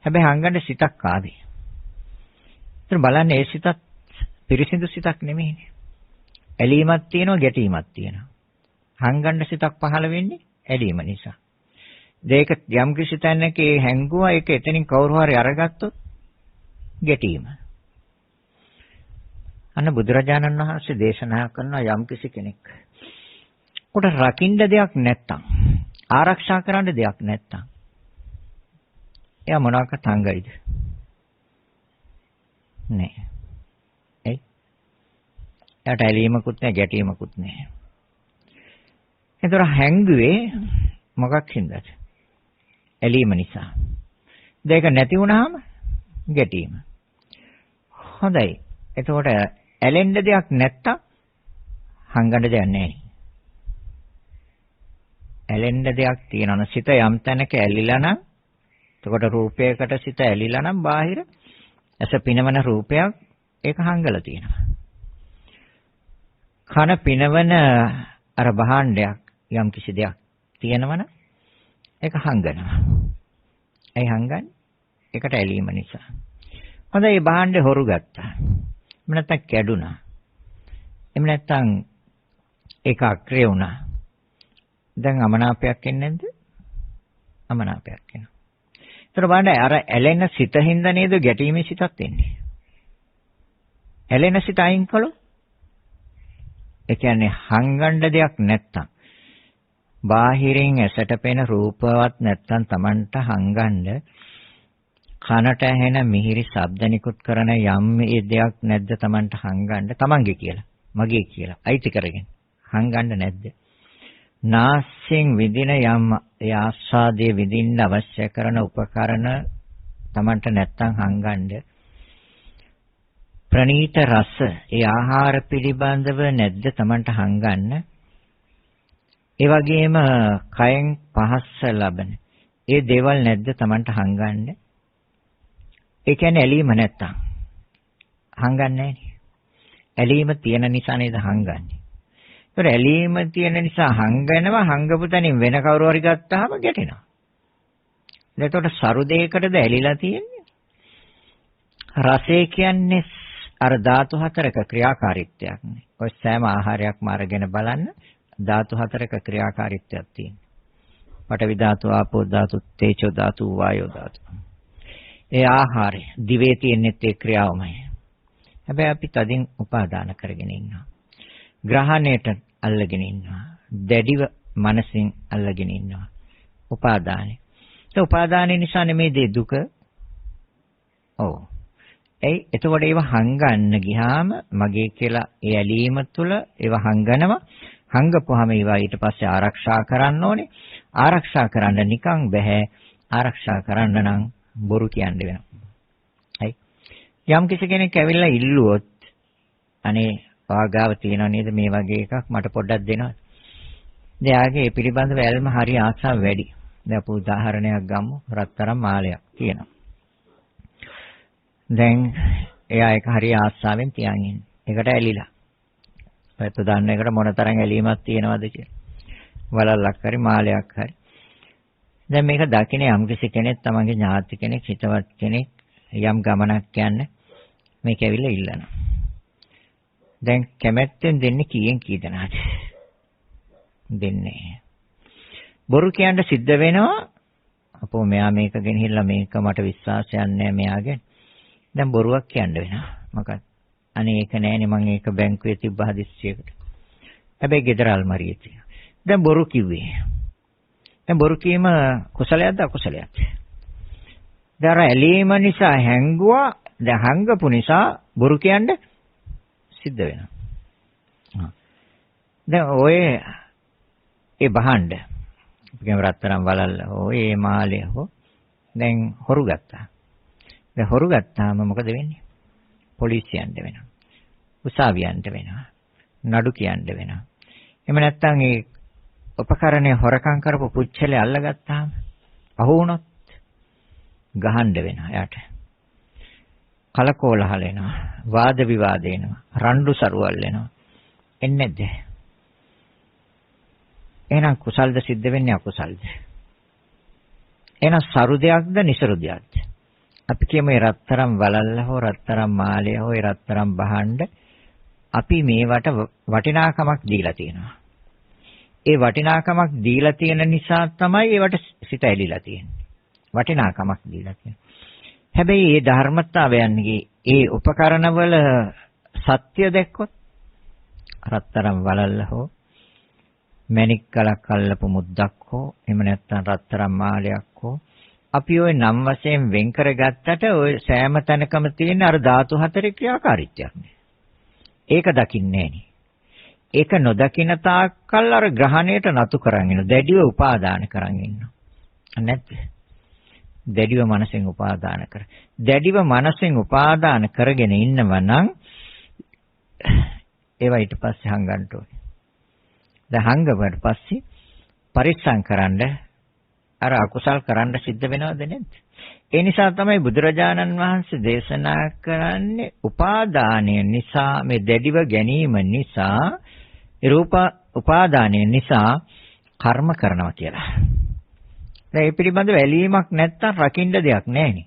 හැබැයි හංගන්න සිතක් ආවේ. ඒතර බලන්න ඒ සිතත් පිරිසිදු සිතක් නෙමෙයිනේ. ඇලීමක් තියෙනවා ගැටීමක් තියෙනවා. හංගන්න සිතක් පහළ වෙන්නේ ඇලීම නිසා. දෙයක යම් කිසි තැනක හැංගුවා ඒක එතනින් කවුරු හරි අරගත්තොත් ගැටීම. අන්න බුදුරජාණන් වහන්සේ දේශනා කරන යම් කිසි කෙනෙක් උට රකින්න දෙයක් නැත්තම් ආරක්ෂා කරන්න දෙයක් නැත්තම් එයා මොනවාකට හංගයිද? නෑ. එයාට ඇලීමකුත් නැහැ ගැටීමකුත් නැහැ. ඒතර හැංගුවේ මොකක් හින්දාද? ඇලීම නිසා. දෙයක නැති වුණාම ගැටීම. හොඳයි. එතකොට ඇලෙන්න දෙයක් නැත්තම් හංගන්න දෙයක් නැහැ. ඇලෙන්න දෙයක් තියෙනවා. සිත යම් තැනක ඇලිලා නම් එතකොට රූපයකට සිත ඇලිලා නම් බාහිර ඇස පිනවන රූපයක් ඒක හංගලා තියෙනවා. කන පිනවන අර භාණ්ඩයක් යම් කිසි දෙයක් තියෙනවනම් ඒක හංගනවා. ඒ හංගන්නේ ඒකට ඇලීම නිසා. හොඳයි මේ භාණ්ඩේ හොරු ගත්තා. එහෙම නැත්නම් කැඩුනා. එහෙම නැත්නම් ඒක අක්‍රිය වුණා. දැන් අමනාපයක් එන්නේ නැද්ද? අමනාපයක් එනවා. ඒතර බලන්න අර ඇලෙන සිත හින්දා නේද ගැටීමේ සිතක් එන්නේ. ඇලෙන සිත අයින් කළොත් ඒ කියන්නේ හංගන්න දෙයක් නැත්තම් බාහිරින් ඇසට පෙනෙන රූපවත් නැත්තම් Tamanට හංගන්න කනට ඇහෙන මිහිරි ශබ්ද නිකුත් කරන යම් දෙයක් නැද්ද Tamanට හංගන්න තමන්ගේ කියලා මගේ කියලා අයිති කරගෙන හංගන්න නැද්ද? නාස්යෙන් විඳින යම් ආස්වාදයේ විඳින්න අවශ්‍ය කරන උපකරණ Tamanට නැත්තම් හංගන්න ප්‍රණීත රස ඒ ආහාර පිළිබඳව නැද්ද Tamanට හංගන්න? ඒ වගේම කයෙන් පහස්ස ලබන ඒ දේවල් නැද්ද Tamanට හංගන්න? ඒ කියන්නේ ඇලීම නැත්තම් හංගන්නේ නැහැ. ඇලීම තියෙන නිසා නේද හංගන්නේ. ඒතර ඇලීම තියෙන නිසා හංගනවා හංගපු තැනින් වෙන කවුරු හරි ගත්තාම ගැටෙනවා. එතකොට සරු දෙයකටද ඇලිලා තියෙන්නේ? රසය කියන්නේ අර ධාතු හතරක ක්‍රියාකාරීත්වයක් නේ. ඔය සෑම ආහාරයක්ම අරගෙන බලන්න ධාතු හතරක ක්‍රියාකාරීත්වයක් තියෙනවා. පඨවි ධාතු, ආපෝ ධාතු, තේජෝ ධාතු, වායෝ ධාතු. ඒ ආහාරය දිවේ තියෙනෙත් ඒ ක්‍රියාවමයි. හැබැයි අපි තදින් උපාදාන කරගෙන ඉන්නවා. ග්‍රහණයට අල්ලගෙන ඉන්නවා. දැඩිව මනසින් අල්ලගෙන ඉන්නවා. උපාදානෙ. ඒ උපාදානෙ නිසා නෙමෙයි දුක. ඔව්. එතකොට ඒව හංගන්න ගියාම මගේ කියලා ඒ ඇලීම තුළ ඒව හංගනවා. හංගපුවාම ඒවා ඊට පස්සේ ආරක්ෂා කරන්න ඕනේ. ආරක්ෂා කරන්න නිකන් බෑ. ආරක්ෂා කරන්න නම් බොරු කියන්න වෙනවා. හරි. යම් කිසි කෙනෙක් ඇවිල්ලා ඉල්ලුවොත් අනේ වාගාව තියනවා නේද මේ වගේ එකක් මට පොඩ්ඩක් දෙනවා. එයාගේ ඒ පිළිබඳව ඇල්ම හරි ආසාව වැඩි. දැන් අපි උදාහරණයක් ගමු. රත්තරන් මාලයක් තියෙනවා. දැන් එයා ඒක හරි ආසාවෙන් තියන් ඉන්නේ. ඒකට ඇලිලා. ඔයත් දන්න එකට මොනතරම් ඇලීමක් තියෙනවද කියලා. වලල්ලක් හරි මාලයක් හරි. දැන් මේක දකින්නේ යම්කිසි කෙනෙක් තමන්ගේ ඥාති කෙනෙක් හිතවත් කෙනෙක් යම් ගමනක් යන්නේ මේක ඇවිල්ලා ඉල්ලනවා. දැන් කැමැත්තෙන් දෙන්නේ කීයෙන් කී දෙනාද? දෙන්නේ. බොරු කියන්න සිද්ධ වෙනවා. අපෝ මෙයා මේක ගෙනහිල්ලා මේක මට විශ්වාසයක් නැහැ මෙයාගේ. දැන් බොරුවක් කියන්න වෙනවා. මොකක්ද? අනේ ඒක නෑනේ මම ඒක බැංකුවේ තිබ්බ හදිස්සියකට. හැබැයි ගෙදර අල්මාරියේ තියෙනවා. දැන් බොරු කිව්වේ. දැන් බොරු කීම කුසලයක්ද අකුසලයක්ද? දැන් ඇලීම නිසා හැංගුවා. දැන් හංගපු නිසා බොරු කියන්න සිද්ධ වෙනවා. දැන් ඔය ඒ බහඬ අපිගේ රත්තරන් වලල්ල ඔය ඒ මාළය හෝ දැන් හොරු ගත්තා. දැන් හොරු ගත්තාම මොකද වෙන්නේ? පොලිසියට වෙනවා. උසාවියන්ට වෙනවා. නඩු කියන්න වෙනවා. එහෙම නැත්නම් ඒ උපකරණේ හොරකම් කරපු පුච්චලේ අල්ලගත්තාම අහු වුණොත් ගහන්න වෙනවා එයාට. කලකෝලහල වෙනවා. වාද විවාද එනවා. රණ්ඩු සරුවල් වෙනවා. එන්නේ නැද්ද? එහෙනම් කුසල්ද සිද්ධ වෙන්නේ අකුසල්ද? එහෙනම් සරු දෙයක්ද නිසරු දෙයක්ද? අපි කියමු මේ රත්තරන් වලල්ල හෝ රත්තරන් මාලය හෝ රත්තරන් බහඬ අපි මේවට වටිනාකමක් දීලා තියෙනවා. ඒ වටිනාකමක් දීලා තියෙන නිසා තමයි ඒවට සිත ඇලිලා තියෙන්නේ. වටිනාකමක් දීලා තියෙනවා. හැබැයි මේ ධර්මතාවයන්ගේ ඒ උපකරණවල සත්‍ය දැක්කොත් රත්තරන් වලල්ල හෝ මණික් ගලක් අල්ලපු මුද්දක් හෝ එහෙම නැත්නම් රත්තරන් මාලයක් හෝ අපි ওই නම් වශයෙන් වෙන් කරගත්තට ওই සෑම තැනකම තියෙන අර ධාතු හතරේ ක්‍රියාකාරීත්වයක් නේ. ඒක දකින්නේ නෑනේ. ඒක නොදකින තාක්කල් අර ග්‍රහණයට නතු කරන් ඉන්න. දැඩිව උපාදාන කරන් ඉන්නවා. නැත්ද? දැඩිව මනසෙන් උපාදාන කර. දැඩිව මනසෙන් උපාදාන කරගෙන ඉන්නව නම් ඒවා ඊට පස්සේ හංගන්න ඕනේ. දැන් හංගවට පස්සේ පරිස්සම් කරන්න අර අකුසල් කරන්න සිද්ධ වෙනවද නැද්ද? ඒ නිසා තමයි බුදුරජාණන් වහන්සේ දේශනා කරන්නේ උපාදානය නිසා මේ දැඩිව ගැනීම නිසා උපාදානය නිසා කර්ම කරනවා කියලා. දැන් මේ පිළිබඳව ඇලීමක් නැත්තම් රකින්න දෙයක් නැහැනේ.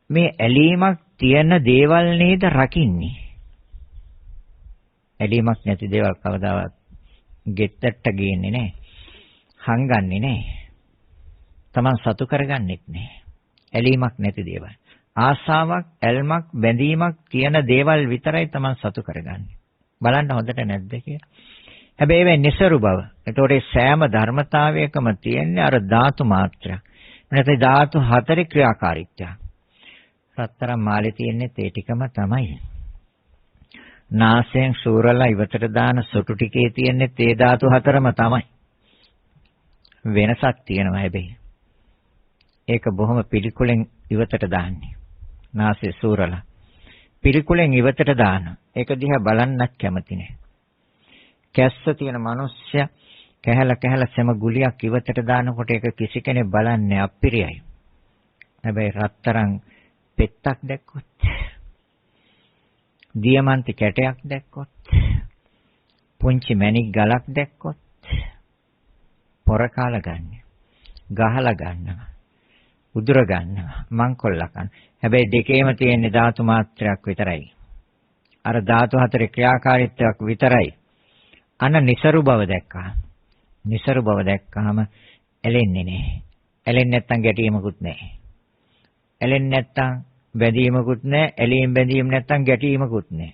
මේ ඇලීමක් තියෙන දේවල් නේද රකින්නේ. ඇලීමක් නැති දේවල් කවදාවත් ගෙත්තට ගේන්නේ නැහැ. හංගන්නේ නැහැ. තමන් සතු කරගන්නෙත් නැහැ. ඇලීමක් නැති දේවල්. ආසාවක්, ඇල්මක්, බැඳීමක් තියෙන දේවල් විතරයි තමන් සතු කරගන්නේ. බලන්න හොඳට නැද්ද කියලා. හැබැයි මේ નિසරු බව. ඒතකොට සෑම ධර්මතාවයකම තියෙන්නේ අර ධාතු මාත්‍රයක්. නැත්නම් ධාතු හතරේ ක්‍රියාකාරීත්වය. රත්තරන් මාලේ තියෙන්නේ ඒ ටිකම තමයි. නාසයෙන් සූරලා ඉවතට දාන සොටු ටිකේ තියෙන්නේ ඒ ධාතු හතරම තමයි. වෙනසක් තියෙනවා හැබැයි. ඒක බොහොම පිළිකුලෙන් ඉවතට දාන්නේ. නාසයේ සූරලා. පිළිකුලෙන් ඉවතට දාන. ඒක දිහා බලන්නත් කැමති නෑ. කැස්ස තියෙන මිනිස්සය කැහැලා සෙම ගුලියක් ඉවතට දානකොට ඒක කිසි කෙනෙක් බලන්නේ අප්පිරියයි. හැබැයි රත්තරන් පෙත්තක් දැක්කොත්, දියමන්ති කැටයක් දැක්කොත්, පුංචි මණික් ගලක් දැක්කොත් පොර කාලා ගන්න. ගහලා ගන්නවා. උදුර ගන්නවා. මංකොල්ල ගන්න. හැබැයි දෙකේම තියෙන ධාතු මාත්‍රයක් විතරයි. අර ධාතු හතරේ ක්‍රියාකාරීත්වයක් විතරයි. අන්න નિසරු බව දැක්කා. નિසරු බව දැක්කාම ඇලෙන්නේ නැහැ. ඇලෙන්නේ නැත්තම් ගැටීමකුත් නැහැ. ඇලෙන්නේ නැත්තම් බැඳීමකුත් නැහැ. ඇලීම් බැඳීම් නැත්තම් ගැටීමකුත් නැහැ.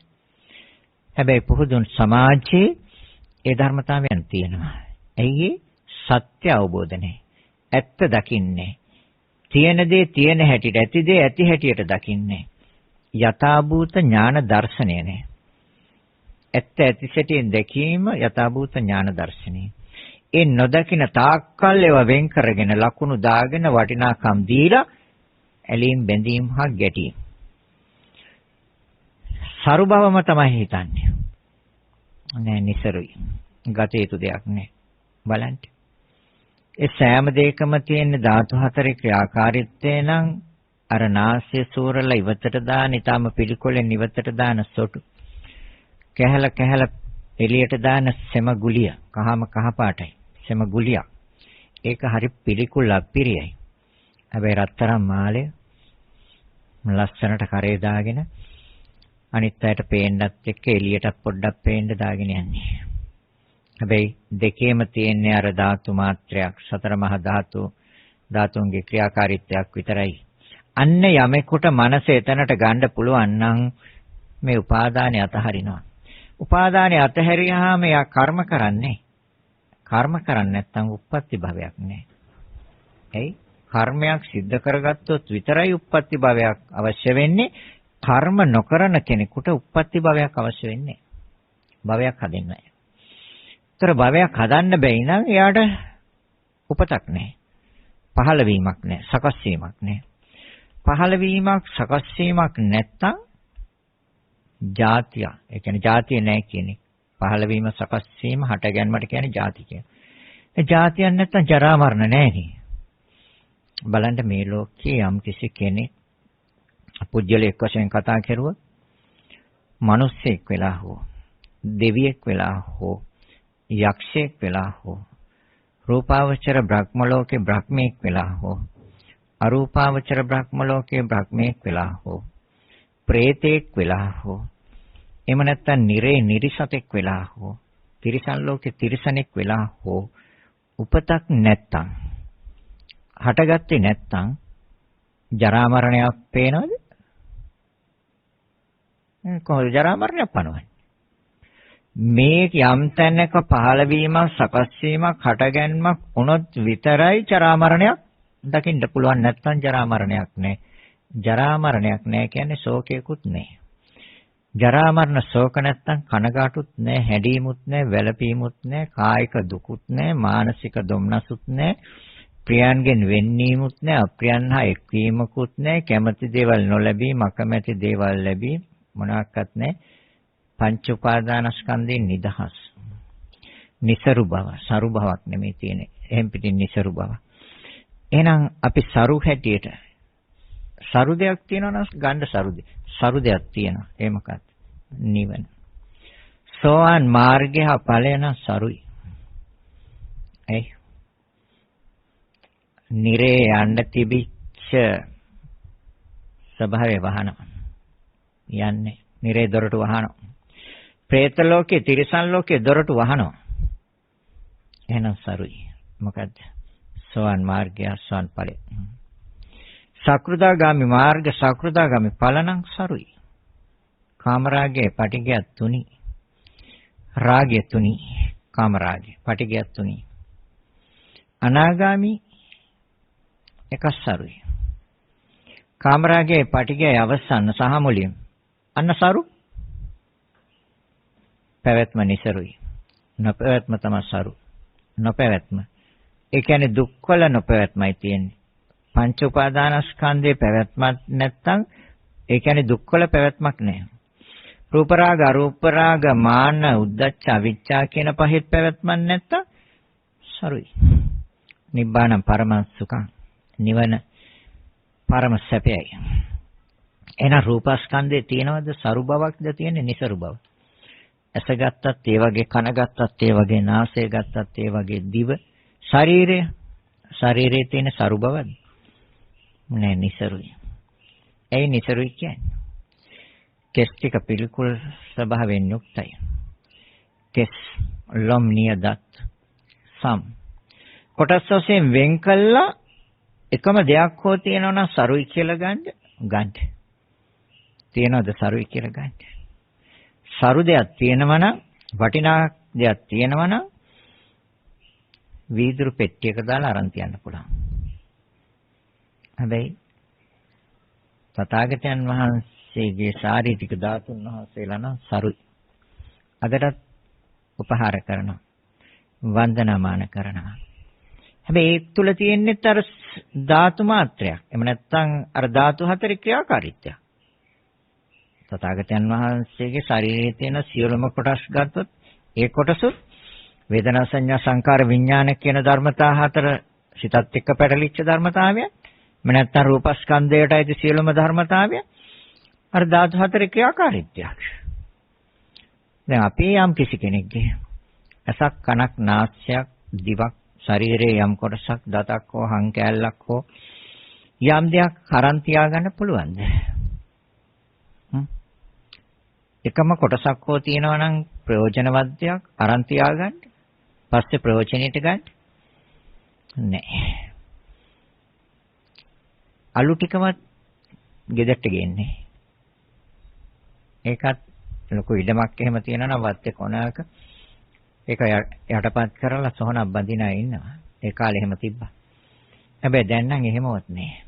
හැබැයි පුහුදුන් සමාජයේ ඒ ධර්මතාවයන් තියෙනවා. ඇයි සත්‍ය අවබෝධ නැහැ. ඇත්ත දකින්නේ. තියෙන දේ තියෙන හැටියට, ඇති දේ ඇති හැටියට දකින්නේ. යථාභූත ඥාන දර්ශනය නැහැ. ඇත්ත ඇති සැටියෙන් දැකීම යථාභූත ඥාන දර්ශනය. ඒ නොදකින තාක්කල් ඒවා වෙන් කරගෙන ලකුණු දාගෙන වටිනාකම් දීලා ඇලීම් බැඳීම් හා ගැටීම්. සරු බවම තමයි හිතන්නේ. නෑ නිසරුයි. ගත යුතු දෙයක් නෑ. බලන්න. ඒ සෑම දෙයකම තියෙන ධාතු හතරේ ක්‍රියාකාරීත්වය නම් අර නාසය සූරලා ඉවතට දාන, ඊටම පිළිකොලෙන් ඉවතට දාන සොටු. කැහැල එළියට දාන සෙම ගුලිය. කහම කහ පාටයි. සෙම ගුලියක්. ඒක හරි පිළිකුල් අපිරියයි. හැබැයි රත්තරන් මාලය ලස්සනට කරේ දාගෙන අනිත් අයට පේන්නත් එක්ක එළියට පොඩ්ඩක් පේන්න දාගෙන යන්නේ. හැබැයි දෙකේම තියෙන අර ධාතු මාත්‍රයක්, සතර මහා ධාතුන්ගේ ක්‍රියාකාරීත්වයක් විතරයි. අන්න යමෙකුට මනස එතනට ගන්න පුළුවන් නම් මේ උපාදානය අතහරිනවා. උපාදානය අතහැරියාම යා කර්ම කරන්නේ. කර්ම කරන්නේ නැත්නම් උප්පත්ති භවයක් නැහැ. එයි කර්මයක් සිද්ධ කරගත්තොත් විතරයි උප්පත්ති භවයක් අවශ්‍ය වෙන්නේ. කර්ම නොකරන කෙනෙකුට උප්පත්ති භවයක් අවශ්‍ය වෙන්නේ. භවයක් හදන්නේ නැහැ. ඒතර භවයක් හදන්න බැයි නම් එයාට උපතක් නැහැ. පහළ වීමක් නැහැ. සකස් වීමක් නැහැ. පහළ වීමක් සකස් වීමක් නැත්තම් ජාතිය. ඒ කියන්නේ ජාතිය නැහැ කියන්නේ. පහළ වීම සකස් වීම හට ගැනීමට කියන්නේ ජාති කියන්නේ. ඒ ජාතියක් නැත්තම් ජරා මරණ නැහැ නේ. බලන්න මේ ලෝකයේ යම් කිසි කෙනෙක් පුජ්‍යලයක් වශයෙන් කතා කරුවොත් මිනිස්සෙක් වෙලා හෝ දෙවියෙක් වෙලා හෝ යක්ෂයෙක් වෙලා හෝ රූපාවචර බ්‍රහ්ම ලෝකේ බ්‍රහ්මෙක් වෙලා හෝ අරූපාවචර බ්‍රහ්ම ලෝකේ බ්‍රහ්මෙක් වෙලා හෝ ප්‍රේතෙක් වෙලා හෝ එහෙම නැත්නම් නිරේ නිරිසතෙක් වෙලා හෝ තිරිසන් ලෝකේ තිරිසනෙක් වෙලා හෝ උපතක් නැත්තම් හටගත්තේ නැත්තම් ජරා මරණයක් පේනවද? කොහොමද ජරා මරණයක් පනවන්නේ? මේ යම් තැනක පහළ වීමක් සකස් වීමක් හටගැන්මක් වුණොත් විතරයි ජරා මරණයක් දකින්න පුළුවන්. නැත්තම් ජරා මරණයක් නැහැ. ජරා මරණයක් නැහැ කියන්නේ ශෝකයකුත් නැහැ. ජරා මරණ ශෝක නැත්තම් කනගාටුත් නැහැ, හැඬීමුත් නැහැ, වැළපීමුත් නැහැ, කායික දුකුත් නැහැ, මානසික දුම්නසුත් නැහැ, ප්‍රියයන්ගෙන් වෙන්වීමුත් නැහැ, අප්‍රියයන් හා එක්වීමකුත් නැහැ, කැමැති දේවල් නොලැබී, මකමැති දේවල් ලැබී මොනවාක්වත් නැහැ. පංච උපාදානස්කන්ධයෙන් නිදහස්. නිසරු බව, සරු බවක් නෙමෙයි තියෙන්නේ. එහෙම් පිටින් නිසරු බව. එහෙනම් අපි සරු හැටියට සරු දෙයක් තියෙනවා නම් ගන්න සරු දෙයක් තියෙනවා. ඒ මොකක්ද? නිවන. සෝවාන් මාර්ගය හා ඵලය නම් සරුයි. ඒ නිරේ යන්න තිබිච්ච ස්වභාවය වහනවා. යන්නේ නිරේ දොරටු වහනවා. പ്രേත ලෝකේ, තිරිසන් ලෝකේ දොරටු වහනවා. එහෙනම් සරුයි. මොකද්ද? සෝවාන් මාර්ගය, සෝවාන් ඵලය. සක්‍රුදාගාමි මාර්ග, සක්‍රුදාගාමි ඵල නම් සරුයි. කාමරාගයේ පටිගය තුනි. රාගය තුනි. කාමරාගය පටිගය තුනි. අනාගාමි එක සරුයි. කාමරාගයේ පටිගය අවසන් සහ මුලින්. අන්න සරු. පැවැත්ම නිසරුයි. නොපැවැත්ම තමයි සරු. නොපැවැත්ම. ඒ කියන්නේ දුක්වල නොපැවැත්මයි තියෙන්නේ. පංච උපාදානස්කන්ධයේ පැවැත්මක් නැත්තම් ඒ කියන්නේ දුක්වල පැවැත්මක් නැහැ. රූප රාග, අරූප රාග, මාන, උද්ධච්ච, අවිච්ඡා කියන පහෙත් පැවැත්මක් නැත්තම් සරුයි. නිබ්බාන පරම සුඛං. නිවන පරම සැපයයි. එහෙනම් රූපස්කන්ධයේ තියෙනවද සරු බවක්ද තියෙන්නේ නිසරු බව? ඇස ගත්තත් ඒ වගේ, කන ගත්තත් ඒ වගේ, නාසය ගත්තත් ඒ වගේ, දිව, ශරීරයේ තියෙන සරු බවද? නෑ, නිසරුයි. ඇයි නිසරුයි කියන්නේ? කෙස් ටික පිළිකුල් ස්වභාවයෙන් යුක්තයි. කෙස්, ලොම්, නියදත්, සම් කොටස් වශයෙන් වෙන් කළා එකම දෙයක් හෝ තියෙනවා නම් සරුයි කියලා ගන්න. තියනවද සරුයි කියලා ගන්න? සරු දෙයක් තියෙනවා නම්, වටිනා දෙයක් තියෙනවා නම් වීදුරු පෙට්ටියක දාලා අරන් තියන්න පුළුවන්. හැබැයි තථාගතයන් වහන්සේගේ ශාරීරික ධාතුන් වහන්සේලා නම් සරුයි. අදටත් උපහාර කරනවා. වන්දනාමාන කරනවා. හැබැයි ඒ තුල තියෙන්නේ අර ධාතු මාත්‍රයක්. එහෙම නැත්නම් අර ධාතු හතරේ ක්‍රියාකාරීත්වය. තථාගතයන් වහන්සේගේ ශරීරයේ තියෙන සියලුම කොටස් ගත්තොත් ඒ කොටසුත් වේදනා සංඥා සංකාර විඥාන කියන ධර්මතා හතර සිතත් එක්ක පැටලිච්ච ධර්මතාවය. එහෙම නැත්නම් රූපස්කන්ධයට අයිති සියලුම ධර්මතාවය අර ධාතු හතරේ ක්‍රියාකාරීත්වයක්. දැන් අපි යම් කිසි කෙනෙක්ගේ අසක් කනක් නාස්‍යයක් දිවක් ශරීරයේ යම් කොටසක් දතක් හෝ හං කෑල්ලක් හෝ යම් දෙයක් අරන් තියාගන්න පුළුවන්ද? එකම කොටසක් හෝ තියෙනවා නම් ප්‍රයෝජනවත් දෙයක් අරන් තියාගන්න. පස්සේ ප්‍රයෝජනෙට ගන්න. නැහැ. අලු ටිකවත් ගෙදරට ගේන්නේ. ඒකත් ලොකු ඉඩමක් එහෙම තියෙනවා නම් වත්තේ කොනක ඒක යටපත් කරලා සොහනක් බඳිනා ඉන්නවා. ඒ කාලේ එහෙම තිබ්බා. හැබැයි දැන් නම් එහෙමවත් නෑ.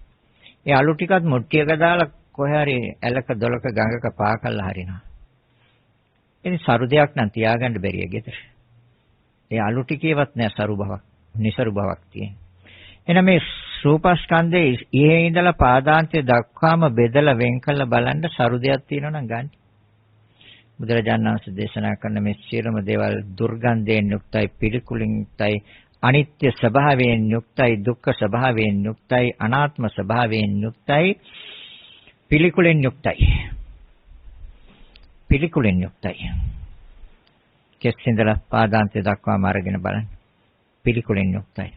ඒ අලු ටිකත් මුට්ටියක දාලා කොහේ හරි ඇලක දොලක ගඟක පා කරලා හරිනවා. ඉතින් සරු දෙයක් නම් තියාගන්න බැරිය ගෙදර. ඒ අලු ටිකේවත් නෑ සරු බවක්, નિසරු බවක් තියෙන. එහෙනම් මේ රූපස්කන්ධයේ ඉහේ ඉඳලා පාදාන්තය දක්වාම බෙදලා වෙන් කළ බලන්න සරු දෙයක් තියෙනවා නම් ගන්න. බුදුරජාණන් වහන්සේ දේශනා කරන මේ සියලුම දේවල් දුර්ගන්ධයෙන් යුක්තයි, පිළිකුලින් යුක්තයි, අනිත්‍ය ස්වභාවයෙන් යුක්තයි, දුක්ඛ ස්වභාවයෙන් යුක්තයි, අනාත්ම ස්වභාවයෙන් යුක්තයි, පිළිකුලෙන් යුක්තයි. පිළිකුලෙන් යුක්තයි. කෙස්සින්දලා පාදාන්තය දක්වාම අරගෙන බලන්න. පිළිකුලෙන් යුක්තයි.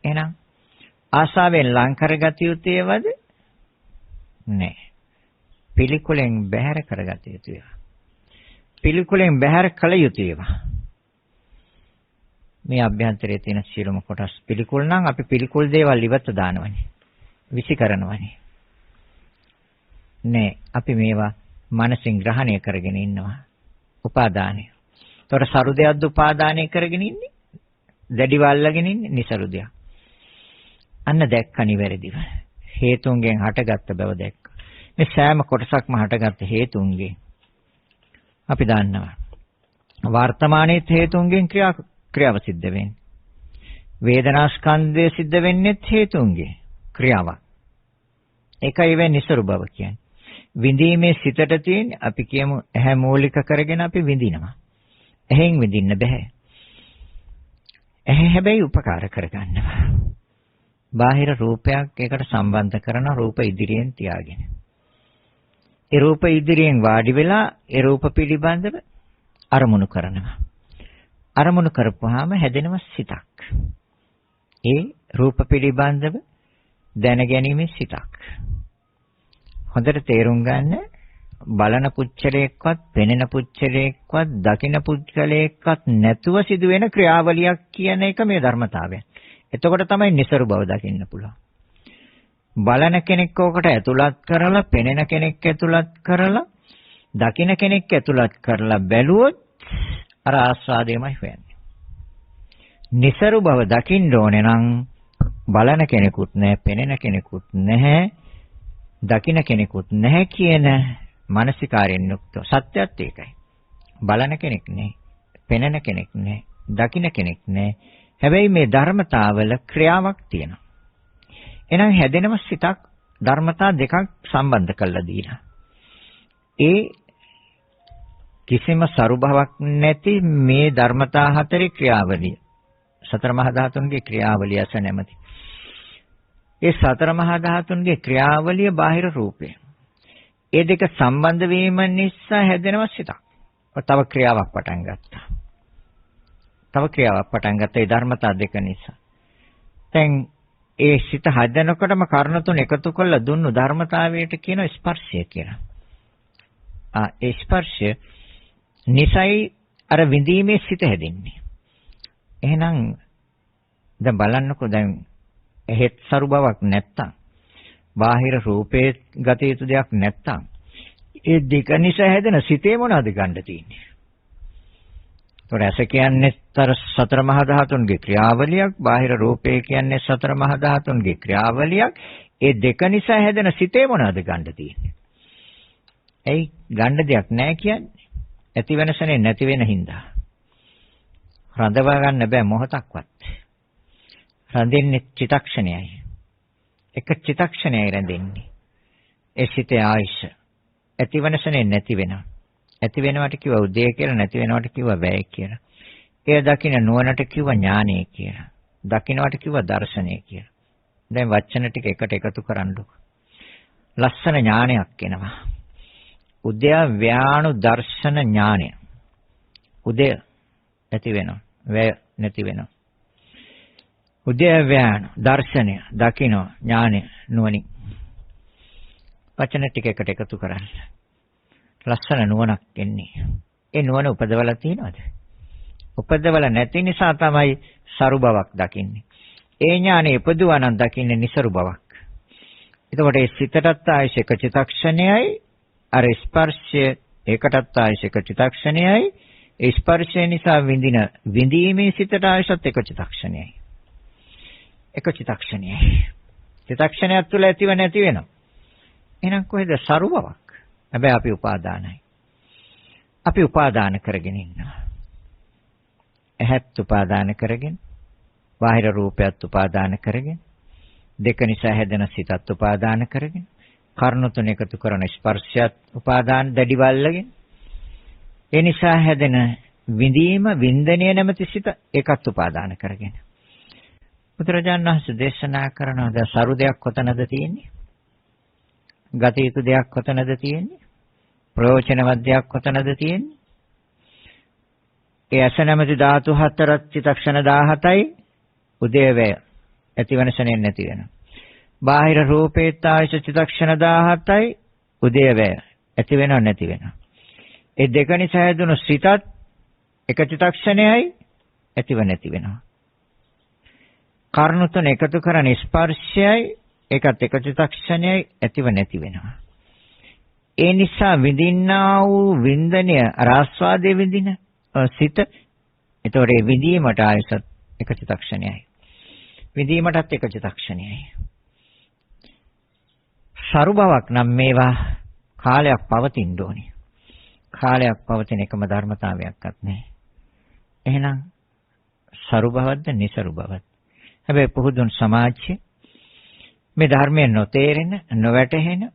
එහෙනම් ආශාවෙන් ලං කරගත යුත්තේවද? නෑ. පිළිකුලෙන් බැහැර කරගත යුතුය. පිළිකුලෙන් බැහැර කළ යුතුය. මේ අභ්‍යන්තරයේ තියෙන සියලුම කොටස් පිළිකුල් නම් අපි පිළිකුල් දේවල් ඉවත දානවනේ. විසි කරනවනේ. නෑ අපි මේවා මනසින් ග්‍රහණය කරගෙන ඉන්නවා. උපාදානය. ඒතකොට සරු දෙයක්ද උපාදානය කරගෙන ඉන්නේ? දැඩිව අල්ලගෙන ඉන්නේ නිසරු දෙයක්. අන්න දැක්ක නිවැරදිව. හේතුන්ගෙන් හටගත්ත බව දැක්ක. මේ සෑම කොටසක්ම හටගත්ත හේතුන්ගෙන් අපි දන්නවා. වර්තමානයේ හේතුන්ගෙන් ක්‍රියාව සිද්ධ වෙන්නේ. වේදනා ස්කන්ධය සිද්ධ වෙන්නේ හේතුන්ගේ ක්‍රියාවක්. ඒකයි වෙන්නේ නිසරු බව කියන්නේ. විඳීමේ සිතට තියෙන අපි කියමු ඇහැ මූලික කරගෙන අපි විඳිනවා. ඇහෙන් විඳින්න බෑ. ඇහැ හැබැයි උපකාර කරගන්නවා. බාහිර රූපයක් ඒකට සම්බන්ධ කරන රූප ඉදිරියෙන් තියාගෙන. ඒ රූප ඉදිරියෙන් වාඩි වෙලා ඒ රූප පිළිබඳව අරමුණු කරනවා. අරමුණු කරපුවාම හැදෙනවා සිතක්. ඒ රූප පිළිබඳව දැනගැනීමේ සිතක්. හොඳට තේරුම් ගන්න බලන පුච්චලයක්වත්, පෙනෙන පුච්චලයක්වත්, දකින පුච්චලයක්වත් නැතුව සිදුවෙන ක්‍රියාවලියක් කියන එක මේ ධර්මතාවය. එතකොට තමයි නිසරු බව දකින්න පුළුවන්. බලන කෙනෙක් ඕකට ඇතුළත් කරලා, පෙනෙන කෙනෙක් ඇතුළත් කරලා, දකින කෙනෙක් ඇතුළත් කරලා බැලුවොත් අර ආස්වාදයමයි වෙන්නේ. නිසරු බව දකින්න ඕනේ නම් බලන කෙනෙකුත් නැහැ, පෙනෙන කෙනෙකුත් නැහැ, දකින කෙනෙකුත් නැහැ කියන මානසිකාරයෙන් යුක්ත සත්‍යයත් ඒකයි. බලන කෙනෙක් නැහැ, පෙනෙන කෙනෙක් නැහැ, දකින කෙනෙක් නැහැ. හැබැයි මේ ධර්මතාවල ක්‍රියාවක් තියෙනවා. එහෙනම් හැදෙනම සිතක් ධර්මතා දෙකක් සම්බන්ධ කරලා දීලා. ඒ කිසිම සරුභාවක් නැති මේ ධර්මතා හතරේ ක්‍රියාවලිය. සතර මහා ධාතුන්ගේ ක්‍රියාවලිය අස නැමැති. ඒ සතර මහා ධාතුන්ගේ ක්‍රියාවලිය බාහිර රූපය. ඒ දෙක සම්බන්ධ වීම නිසා හැදෙනව සිතක්. තව ක්‍රියාවක් පටන් ගත්තා. තව ක්‍රියාවක් පටන් ගත්තා ඒ ධර්මතා දෙක නිසා. දැන් ඒ සිත හදනකොටම කර්ණ තුන එකතු කරලා දුන්නු ධර්මතාවයට කියන ස්පර්ශය කියලා. ඒ ස්පර්ශය නිසයි අර විඳීමේ සිත හැදෙන්නේ. එහෙනම් දැන් බලන්නකෝ දැන් එහෙත් සරු බවක් නැත්තම් බාහිර රූපේ ගත යුතු දෙයක් නැත්තම් ඒ දෙක නිසා හැදෙන සිතේ මොනවද ගන්න තියෙන්නේ? ඒතොර ඇස කියන්නේ සතර මහා ධාතුන්ගේ ක්‍රියාවලියක්, බාහිර රූපේ කියන්නේ සතර මහා ධාතුන්ගේ ක්‍රියාවලියක්. ඒ දෙක නිසා හැදෙන සිතේ මොනවද ගන්න තියෙන්නේ? ඇයි ගන්න දෙයක් නැහැ කියන්නේ? ඇති වෙනසනේ නැති වෙන හින්දා. රඳවා ගන්න බෑ මොහොතක්වත්. රඳින්නේ චිතක්ෂණයයි. එක චිතක්ෂණයයි රැඳෙන්නේ. ඒ සිතේ ආයශ ඇති වෙනසනේ නැති වෙනවා. ඇති වෙනවට කිව්ව උදේ කියලා, නැති වෙනවට කිව්ව වැය කියලා. එය දකින්න නුවණට කිව්ව ඥානය කියලා. දකින්නවට කිව්ව දර්ශනය කියලා. දැන් වචන ටික එකට එකතු කරන්නකො. ලස්සන ඥානයක් එනවා. උදය ව්‍යාණු දර්ශන ඥානය. උදය ඇති වෙනවා. වැය නැති වෙනවා. උදය ව්‍යාණු දර්ශනය දකින්න ඥානය නුවණින්. වචන ටික එකට එකතු කරන්න. ලස්සන නුවණක් එන්නේ. ඒ නුවණ උපදවලා තියෙනවද? උපදවලා නැති නිසා තමයි සරු බවක් දකින්නේ. ඒ ඥානෙ උපදුවා නම් දකින්නේ නිසරු බවක්. එතකොට ඒ සිතටත් ආයශ එක චිතක්ෂණයයි අර ස්පර්ශය ඒකටත් ආයශ එක චිතක්ෂණයයි ඒ ස්පර්ශය නිසා විඳින විඳීමේ සිතට ආයශත් එක චිතක්ෂණයයි. එක චිතක්ෂණයයි. චිතක්ෂණයක් තුළ ඇතිව නැති වෙනවා. එහෙනම් කොහෙද සරු බවක්? හැබැයි අපි උපාදානයි. අපි උපාදාන කරගෙන ඉන්නවා. ඇහත් උපාදාන කරගෙන, බාහිර රූපයත් උපාදාන කරගෙන, දෙක නිසා හැදෙන සිතත් උපාදාන කරගෙන, කර්ණ තුන එකතු කරන ස්පර්ශයත් උපාදාන දැඩිවල්ලගෙන, ඒ නිසා හැදෙන විඳීම, වින්දනය නැමැති සිත ඒකත් උපාදාන කරගෙන. බුදුරජාණන් වහන්සේ දේශනා කරනවා දැන් සරු දෙයක් කොතනද තියෙන්නේ? ගත යුතු දෙයක් කොතනද තියෙන්නේ? ප්‍රයෝජනවත් දෙයක් කොතනද තියෙන්නේ? ඒ ඇස නැමැති ධාතු හතරක් චිතක්ෂණ 17යි උදේවැය ඇතිවනසනේ නැති වෙනවා. බාහිර රූපේත් ආයශ චිතක්ෂණ 17යි උදේවැය ඇති වෙනව නැති වෙනවා. ඒ දෙක නිසා හැදුණු සිතත් එක චිතක්ෂණයයි ඇතිව නැති වෙනවා. කර්ණ තුන එකතු කරන ස්පර්ශයයි ඒකත් එක චිතක්ෂණයයි ඇතිව නැති වෙනවා. ඒ නිසා විඳින්නා වූ වින්දනය ආස්වාදයේ විඳින සිත ඒතොර ඒ විඳීමට ආයසත් එක චිතක්ෂණයයි. විඳීමටත් එක චිතක්ෂණයයි. සරු බවක් නම් මේවා කාලයක් පවතින්න ඕනේ. කාලයක් පවතින එකම ධර්මතාවයක්වත් නැහැ. එහෙනම් සරු බවක්ද නිසරු බවක්ද? හැබැයි පුහුදුන් සමාජයේ මේ ධර්මයෙන් නොතේරෙන, නොවැටහෙන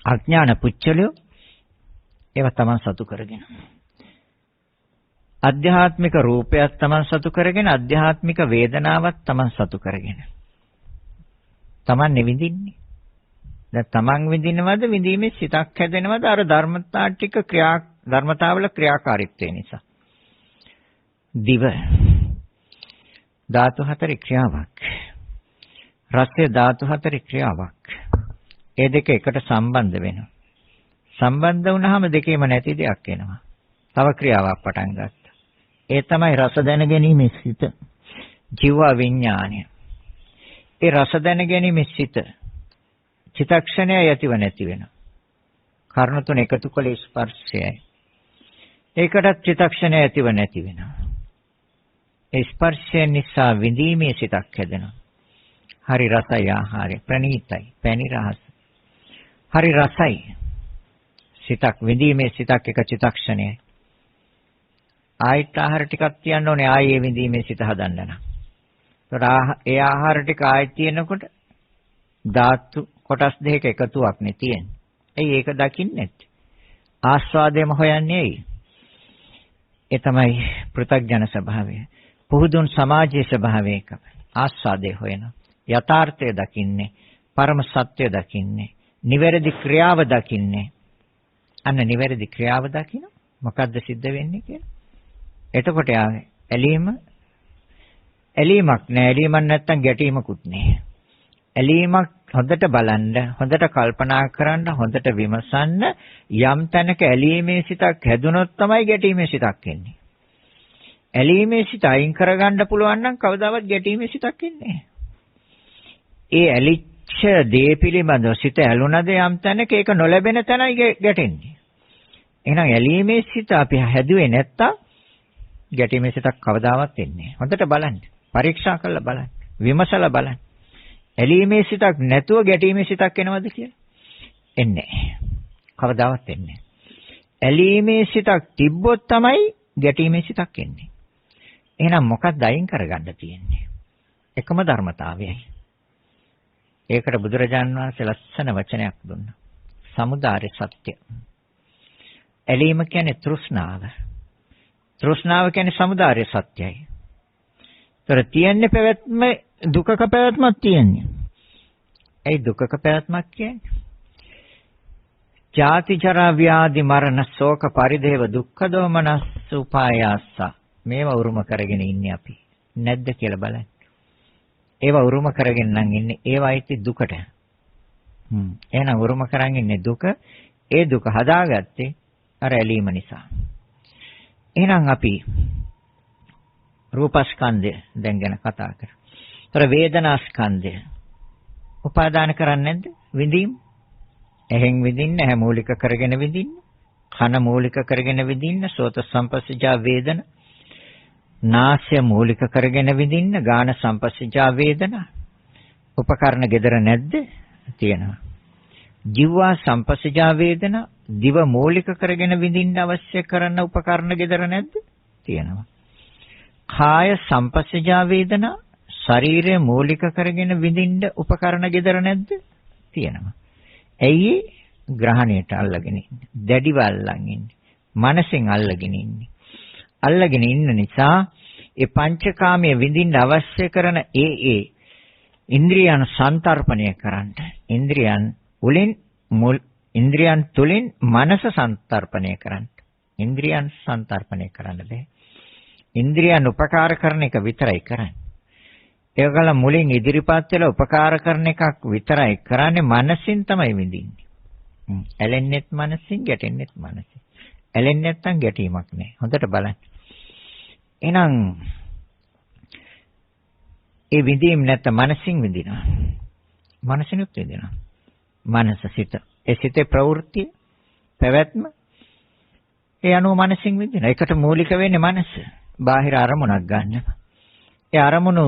අඥාන පුච්චලියෝ ඒවා තමන් සතු කරගෙන අධ්‍යාත්මික රූපයක් තමන් සතු කරගෙන අධ්‍යාත්මික වේදනාවක් තමන් සතු කරගෙන තමන් නිවිඳින්නේ. දැන් තමන් විඳිනවද විඳීමේ සිතක් හැදෙනවද අර ධර්මතාවල ක්‍රියාකාරීත්වය නිසා. දිව ධාතු හතරේ ක්‍රියාවක්. රසය ධාතු හතරේ ක්‍රියාවක්. ඒ දෙක එකට සම්බන්ධ වෙනවා. සම්බන්ධ වුණාම දෙකේම නැති දෙයක් එනවා. තව ක්‍රියාවක් පටන් ගත්තා. ඒ තමයි රස දැනගැනීමේ සිත. ජීව විඥානය. ඒ රස දැනගැනීමේ සිත චිතක්ෂණය යතිව නැති වෙනවා. කර්ණ තුන එකතු කළ ස්පර්ශයයි. ඒකටත් චිතක්ෂණය යතිව නැති වෙනවා. ඒ ස්පර්ශය නිසා විඳීමේ සිතක් හැදෙනවා. හරි රසයි ආහාරය ප්‍රණීතයි පැණි රහස. හරි රසයි සිතක් විඳීමේ සිතක් එක චිතක්ෂණයයි. ආයෙත් ආහාර ටිකක් තියන්න ඕනේ ආයේ විඳීමේ සිත හදන්න නම්. ඒතකොට ඒ ආහාර ටික ආයෙත් තියෙනකොට ධාතු කොටස් දෙකක එකතුවක් නේ තියෙන්නේ. ඇයි ඒක දකින්නේ නැත්තේ? ආස්වාදයම හොයන්නේ ඇයි? ඒ තමයි පෘථග්ජන ස්වභාවය. පුහුදුන් සමාජයේ ස්වභාවය එක. ආස්වාදය හොයනවා. යථාර්ථය දකින්නේ, පරම සත්‍ය දකින්නේ, නිවැරදි ක්‍රියාව දකින්නේ. අන්න නිවැරදි ක්‍රියාව දකින්න මොකද්ද සිද්ධ වෙන්නේ කියලා. එතකොට ඇලීමක් නෑ. ඇලීමක් නැත්තම් ගැටීමකුත් නෑ. ඇලීමක් හොඳට බලන්න, හොඳට කල්පනා කරන්න, හොඳට විමසන්න. යම් තැනක ඇලීමේ සිතක් හැදුනොත් තමයි ගැටීමේ සිතක් එන්නේ. ඇලීමේ සිත අයින් කරගන්න පුළුවන් නම් කවදාවත් ගැටීමේ සිතක් එන්නේ නැහැ. ඒ ඇලිච්ච දේ පිළිබඳව සිත ඇලුනද යම් තැනක ඒක නොලැබෙන තැනයි ගැටෙන්නේ. එහෙනම් ඇලීමේ සිත අපි හැදුවේ නැත්තම් ගැටීමේ සිතක් කවදාවත් එන්නේ නැහැ. හොඳට බලන්න. පරීක්ෂා කරලා බලන්න. විමසලා බලන්න. ඇලීමේ සිතක් නැතුව ගැටීමේ සිතක් එනවද කියලා? එන්නේ නැහැ. කවදාවත් එන්නේ නැහැ. ඇලීමේ සිතක් තිබ්බොත් තමයි ගැටීමේ සිතක් එන්නේ. එහෙනම් මොකක්ද අයින් කරගන්න තියෙන්නේ? එකම ධර්මතාවයයි. ඒකට බුදුරජාන් වහන්සේ ලස්සන වචනයක් දුන්නා. සමුදාය සත්‍ය. ඇලීම කියන්නේ තෘෂ්ණාව. තෘෂ්ණාව කියන්නේ සමුදාය සත්‍යයි. ඒතර තියෙන්නේ පැවැත්ම දුකක පැවැත්මක් තියෙන්නේ. ඒ දුකක පැවැත්මක් කියන්නේ ජාති ජරා ව්‍යාධි මරණ ශෝක පරිදේව දුක්ඛ දෝමනස් උපායාස. මේවා උරුම කරගෙන ඉන්නේ අපි. නැද්ද කියලා බලන්න. ඒවා උරුම කරගෙන නම් ඉන්නේ ඒවයිති දුකට. එහෙනම් උරුම කරන් ඉන්නේ දුක. ඒ දුක හදාගත්තේ අර ඇලීම නිසා. එහෙනම් අපි රූපස්කන්ධය දැන් ගැන කතා කරා. ඒතර වේදනාස්කන්ධය උපාදාන කරන්නේ නැද්ද? විඳීම්. එහෙන් විඳින්න, ඇහැ මූලික කරගෙන විඳින්න, කන මූලික කරගෙන විඳින්න, සෝත සම්පස්සජා වේදන, නාසය මූලික කරගෙන විඳින්න, ගාන සම්පස්සජා වේදන. උපකරණ gedara නැද්ද? තියෙනවා. ජීවා සම්පස්සජා වේදන, දිව මූලික කරගෙන විඳින්න අවශ්‍ය කරන උපකරණ gedara නැද්ද? තියෙනවා. කාය සම්පස්සජා වේදනා, ශරීරය මූලික කරගෙන විඳින්න උපකරණ gedara නැද්ද? තියෙනවා. ඇයි ග්‍රහණයට අල්ලගෙන ඉන්නේ? දැඩිව අල්ලන් ඉන්නේ. මනසෙන් අල්ලගෙන ඉන්නේ. අල්ලගෙන ඉන්න නිසා ඒ පංචකාමයේ විඳින්න අවශ්‍ය කරන ඒ ඉන්ද්‍රියන් සංතරපණය කරන්න. ඉන්ද්‍රියන් තුලින් මනස සංතරපණය කරන්න. ඉන්ද්‍රියන් සංතරපණය කරන්න බෑ. ඉන්ද්‍රියන් උපකාර කරන එක විතරයි කරන්නේ. ඒකල මුලින් ඉදිරිපත් වෙලා උපකාර කරන එකක් විතරයි කරන්නේ. මනසින් තමයි විඳින්නේ. ඇලෙන්නෙත් මනසින්, ගැටෙන්නෙත් මනසින්. ඇලෙන්නේ නැත්තම් ගැටීමක් නෑ. හොඳට බලන්න. එහෙනම් ඒ විඳීම් නැත්නම් මනසින් විඳිනවා. මනසිනුත් විඳිනවා. මනස සිත. ඒ සිතේ ප්‍රවෘත්ති, පැවැත්ම ඒ අනුව මනසින් විඳිනවා. ඒකට මූලික වෙන්නේ මනස. බාහිර අරමුණක් ගන්න. ඒ අරමුණු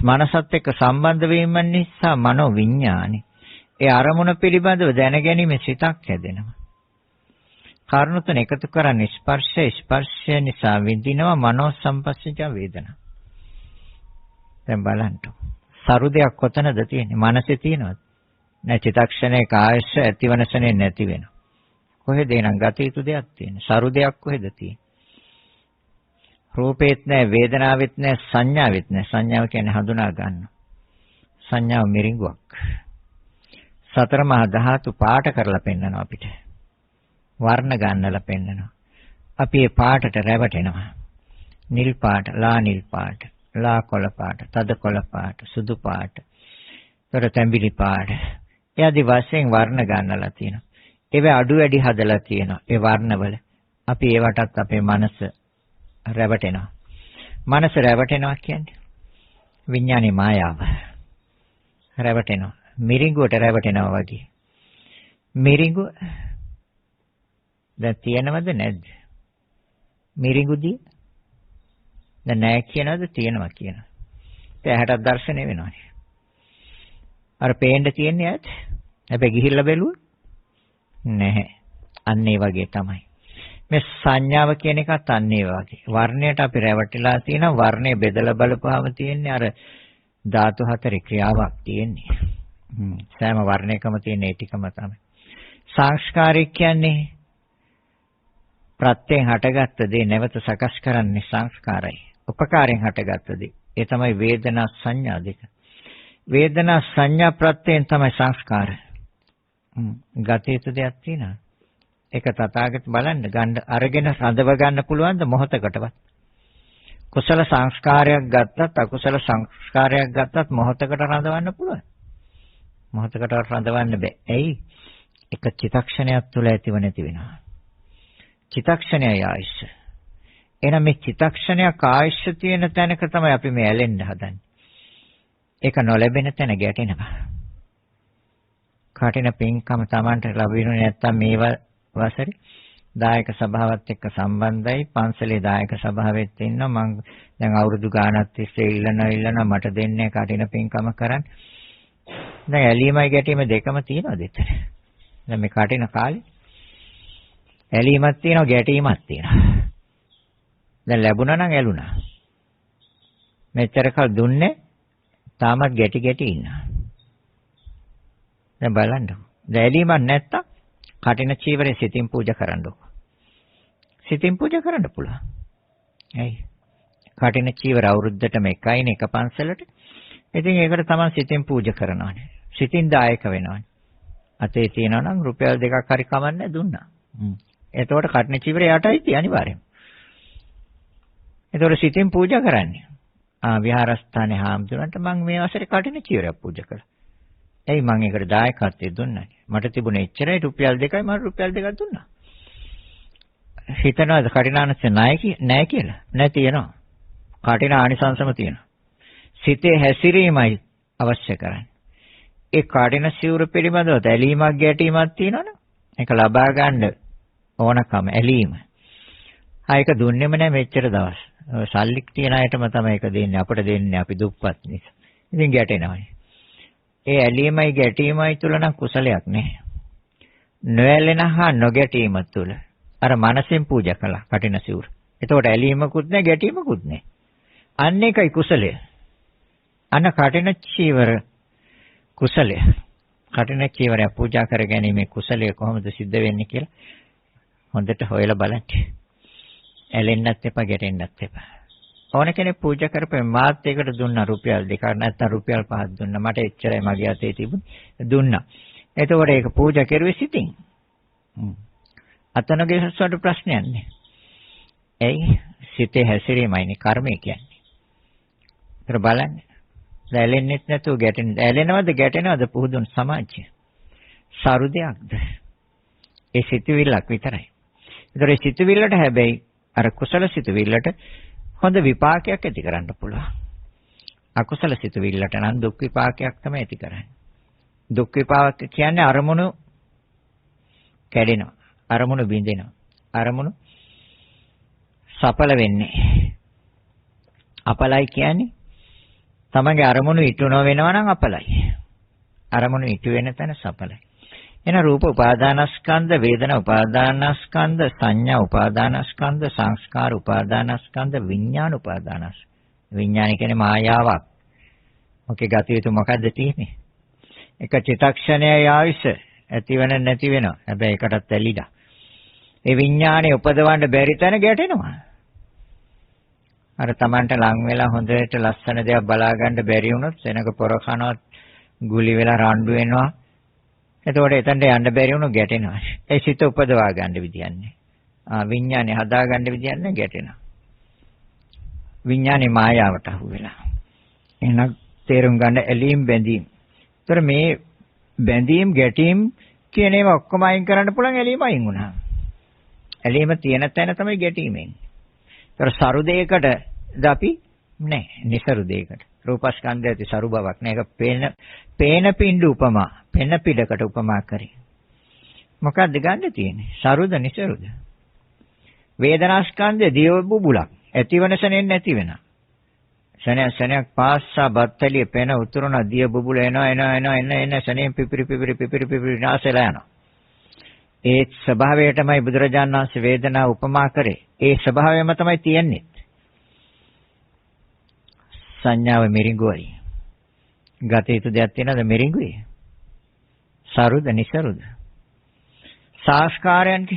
මනසත් එක්ක සම්බන්ධ වීම නිසා මනෝ විඥානි. ඒ අරමුණ පිළිබඳව දැනගැනීමේ සිතක් හැදෙනවා. කාරණා තුන එකතු කරන්නේ ස්පර්ශය නිසා විඳිනවා මනෝ සම්පස්සජ වේදනා. දැන් බලන්න. සරුදයක් කොතනද තියෙන්නේ? මනසේ තියෙනවද? නැ චිත්තක්ෂණයක ආයශ ඇතිවනසනේ නැති වෙනවා. කොහෙද එනං ගත යුතු දෙයක් තියෙන්නේ? සරුදයක් කොහෙද තියෙන්නේ? රූපේත් නැහැ, වේදනාවෙත් නැහැ, සංඥාවෙත් නැහැ. සංඥාව කියන්නේ හඳුනා ගන්න. සංඥාව මිරිඟුවක්. සතර මහා ධාතු පාට කරලා පෙන්නනවා අපිට. වර්ණ ගන්නලා පෙන්නනවා. අපි මේ පාටට රැවටෙනවා. නිල් පාට, ලා නිල් පාට, ලා කොළ පාට, තද කොළ පාට, සුදු පාට, තොර තැඹිලි පාට. එයාදී වශයෙන් වර්ණ ගන්නලා තියෙනවා. ඒවා අඩු වැඩි හදලා තියෙනවා. ඒ වර්ණවල අපි ඒවටත් අපේ මනස රැවටෙනවා. මනස රැවටෙනවා කියන්නේ විඥානයේ මායාව. රැවටෙනවා. මිරිඟුවට රැවටෙනවා වගේ. මිරිඟුව දැන් තියෙනවද නැද්ද? මිරිඟුදී දැන් නැහැ කියනවද තියෙනවා කියනවා. ඒ ඇහැට දර්ශනය වෙනවානේ. අර පේන්න තියන්නේ ඈත්. හැබැයි ගිහිල්ලා බැලුවොත් නැහැ. අන්න ඒ වගේ තමයි. මේ සංඥාව කියන එකත් අන්න ඒ වගේ. වර්ණයට අපි රැවටිලා තියෙනවා. වර්ණය බෙදලා බලපුවාම තියෙන්නේ අර ධාතු හතරේ ක්‍රියාවක් තියෙන්නේ. සෑම වර්ණයකම තියෙන ඒ ටිකම තමයි. සංස්කාරය කියන්නේ ප්‍රත්‍යයෙන් හටගත්ත දේ නැවත සකස් කරන්නේ සංස්කාරයි. උපකාරයෙන් හටගත්ත දේ. ඒ තමයි වේදනා සංඥා දෙක. වේදනා සංඥා ප්‍රත්‍යයෙන් තමයි සංස්කාර. ගතිත දෙයක් තියෙනවා. ඒක තථාගත බලන්න ගන්න අරගෙන රඳව ගන්න පුළුවන්ද මොහොතකටවත්? කුසල සංස්කාරයක් ගත්තත් අකුසල සංස්කාරයක් ගත්තත් මොහොතකට රඳවන්න පුළුවන්. මොහොතකටවත් රඳවන්න බෑ. ඇයි? එක චිත්තක්ෂණයක් තුළ ඇතිව නැති වෙනවා. චිත්තක්ෂණයයි ආයුෂ. එහෙනම් මේ චිත්තක්ෂණයක් ආයුෂ තියෙන තැනක තමයි අපි මේ ඇලෙන්න හදන්නේ. ඒක නොලැබෙන තැන ගැටෙනවා. කටින පින්කම Tamanට ලැබෙන්නේ නැත්තම් මේ වසරේ දායක සභාවත් එක්ක සම්බන්ධයි. පන්සලේ දායක සභාවෙත් ඉන්නවා. මම දැන් අවුරුදු ගාණක් තිස්සේ ඉල්ලන මට දෙන්නේ කටින පින්කම කරන්න. දැන් ඇලීමයි ගැටීම දෙකම තියෙනවද එතන? දැන් මේ කටින කාලේ ඇලීමක් තියෙනවා ගැටීමක් තියෙනවා. දැන් ලැබුණා නම් ඇලුනා. මෙච්චර කල් දුන්නේ තාමත් ගැටි ඉන්නවා. දැන් බලන්න. දැන් ඇලීමක් නැත්තම් කටින චීවරේ සිතින් පූජා කරන්නකො. සිතින් පූජා කරන්න පුළුවන්. ඇයි? කටින චීවර අවුරුද්දටම එකයිනේ එක පන්සලට. ඉතින් ඒකට තමයි සිතින් පූජා කරනවානේ. සිතින් දායක වෙනවානේ. අතේ තියනවා නම් රුපියල් 2ක් හරි කමන්නේ දුන්නා. එතකොට කටින චීවරය යටයි තිය අනිවාර්යයෙන්. එතකොට සිතින් පූජා කරන්නේ. විහාරස්ථානේ හාමුදුරන්ට මම මේ වසරේ කටින චීවරයක් පූජා කළා. එයි මම ඒකට දායකත්වයේ දුන්නා. මට තිබුණේ එච්චරයි රුපියල් 2යි මම රුපියල් 2ක් දුන්නා. හිතනවාද කටිනානස්ස නැහැ කියලා? නැහැ තියෙනවා. කටින ආනිසංසම තියෙනවා. සිතේ හැසිරීමයි අවශ්‍ය කරන්නේ. ඒ කටින සිවුර පිළිබඳව ඇලීමක් ගැටීමක් තියෙනවනේ. ඒක ලබා ගන්න ඕනකම ඇලීම. ඒක දුන්නෙම නැහැ මෙච්චර දවස්. සල්ලික් තියන අයටම තමයි ඒක දෙන්නේ. අපට දෙන්නේ අපි දුප්පත් නිසා. ඉතින් ගැටෙනවානේ. ඒ ඇලීමයි ගැටීමයි තුල නම් කුසලයක් නැහැ. නොඇලෙන හා නොගැටීම තුල අර මනසෙන් පූජා කළා කටින සිවුර. එතකොට ඇලීමකුත් නැහැ ගැටීමකුත් නැහැ. අන්න ඒකයි කුසලය. අන්න කටින චීවර කුසලය. කටින චීවරය පූජා කර ගැනීමේ කුසලය කොහොමද සිද්ධ වෙන්නේ කියලා හොඳට හොයලා බලන්න. ඇලෙන්නත් එපා ගැටෙන්නත් එපා. ඕන කෙනෙක් පූජා කරපේ මාත් ඒකට දුන්නා රුපියල් 2ක් නැත්නම් රුපියල් 5ක් දුන්නා. මට එච්චරයි මගේ අතේ තිබුණේ. දුන්නා. එතකොට ඒක පූජා කරුවේ සිතින්. අතනගේ සස්වට ප්‍රශ්නයක් නෑ. ඇයි? සිතේ හැසිරීමයිනේ කර්මය කියන්නේ. ඒතර බලන්න. ඇලෙන්නෙත් නැතුව ගැටෙන්නේ. ඇලෙනවද ගැටෙනවද පුහුදුන් සමාජය? සරු දෙයක්ද? ඒ සිතුවිල්ලක් විතරයි. ඒතර ඒ සිතුවිල්ලට හැබැයි අර කුසල සිතුවිල්ලට හොඳ විපාකයක් ඇති කරන්න පුළුවන්. අකුසල සිතුවිල්ලට නම් දුක් විපාකයක් තමයි ඇති කරන්නේ. දුක් විපාක කියන්නේ අරමුණු කැඩෙනවා. අරමුණු බිඳෙනවා. අරමුණු සඵල වෙන්නේ. අපලයි කියන්නේ තමගේ අරමුණු ඉටු නොවෙනවා නම් අපලයි. අරමුණු ඉටු වෙන තැන සඵලයි. එන රූප උපාදානස්කන්ධ, වේදනා උපාදානස්කන්ධ, සංඥා උපාදානස්කන්ධ, සංස්කාර උපාදානස්කන්ධ, විඥාන උපාදානස්කන්ධ. විඥාන කියන්නේ මායාවක්. ඔකේ ගතිය යුතු මොකද්ද තියෙන්නේ? එක චිත්තක්ෂණයයි ආයුෂ ඇතිවෙන නැති වෙනවා. හැබැයි එකටත් ඇලිලා. ඒ විඥානේ උපදවන්න බැරි තැන ගැටෙනවා. අර Tamanට ලං වෙලා හොඳට ලස්සන දේවල් බලා ගන්න බැරි වුණොත් සෙනඟ පොර කනවත් ගුලි වෙලා රණ්ඩු වෙනවා. එතකොට එතනට යන්න බැරි වුණොත් ගැටෙනවා. ඒ සිත උපදවා ගන්න විදියක් නැහැ. විඥානේ හදා ගන්න විදියක් නැහැ ගැටෙනවා. විඥානේ මායාවට අහු වෙලා. එහෙනම් තේරුම් ගන්න ඇලීම් බැඳීම්. ඒතර මේ බැඳීම් ගැටීම් කියන ඒවා ඔක්කොම අයින් කරන්න පුළුවන් ඇලීම අයින් වුණා. ඇලීම තියෙන තැන තමයි ගැටීම එන්නේ. ඒතර සරු දෙයකටද අපි නැහැ. નિසරු දෙයකට. රූපස්කන්ධය ඇති සරු බවක් නෑ. ඒක පේන පිඬු උපමා. පෙන පිටකට උපමා කරේ. මොකක්ද ගන්න තියෙන්නේ? සරුද નિසරුද? වේදනාස්කන්ධය දිය බුබුලක්. ඇතිවන සෙනෙන් නැති වෙන. සෙනයක් පාස්සා බත්තලිය පෙන උතුරන දිය බුබුල එන සෙනෙන් පිපිරි නාසෙලා යනවා. ඒ ස්වභාවයටමයි බුදුරජාණන් වහන්සේ වේදනාව උපමා කරේ. ඒ ස්වභාවයම තමයි තියෙන්නේ. සංඥාව මිරිඟුවයි. ගත යුතු දෙයක් තියෙනවද මිරිඟුවේ? සරුද નિසරුද? සංස්කාරයන්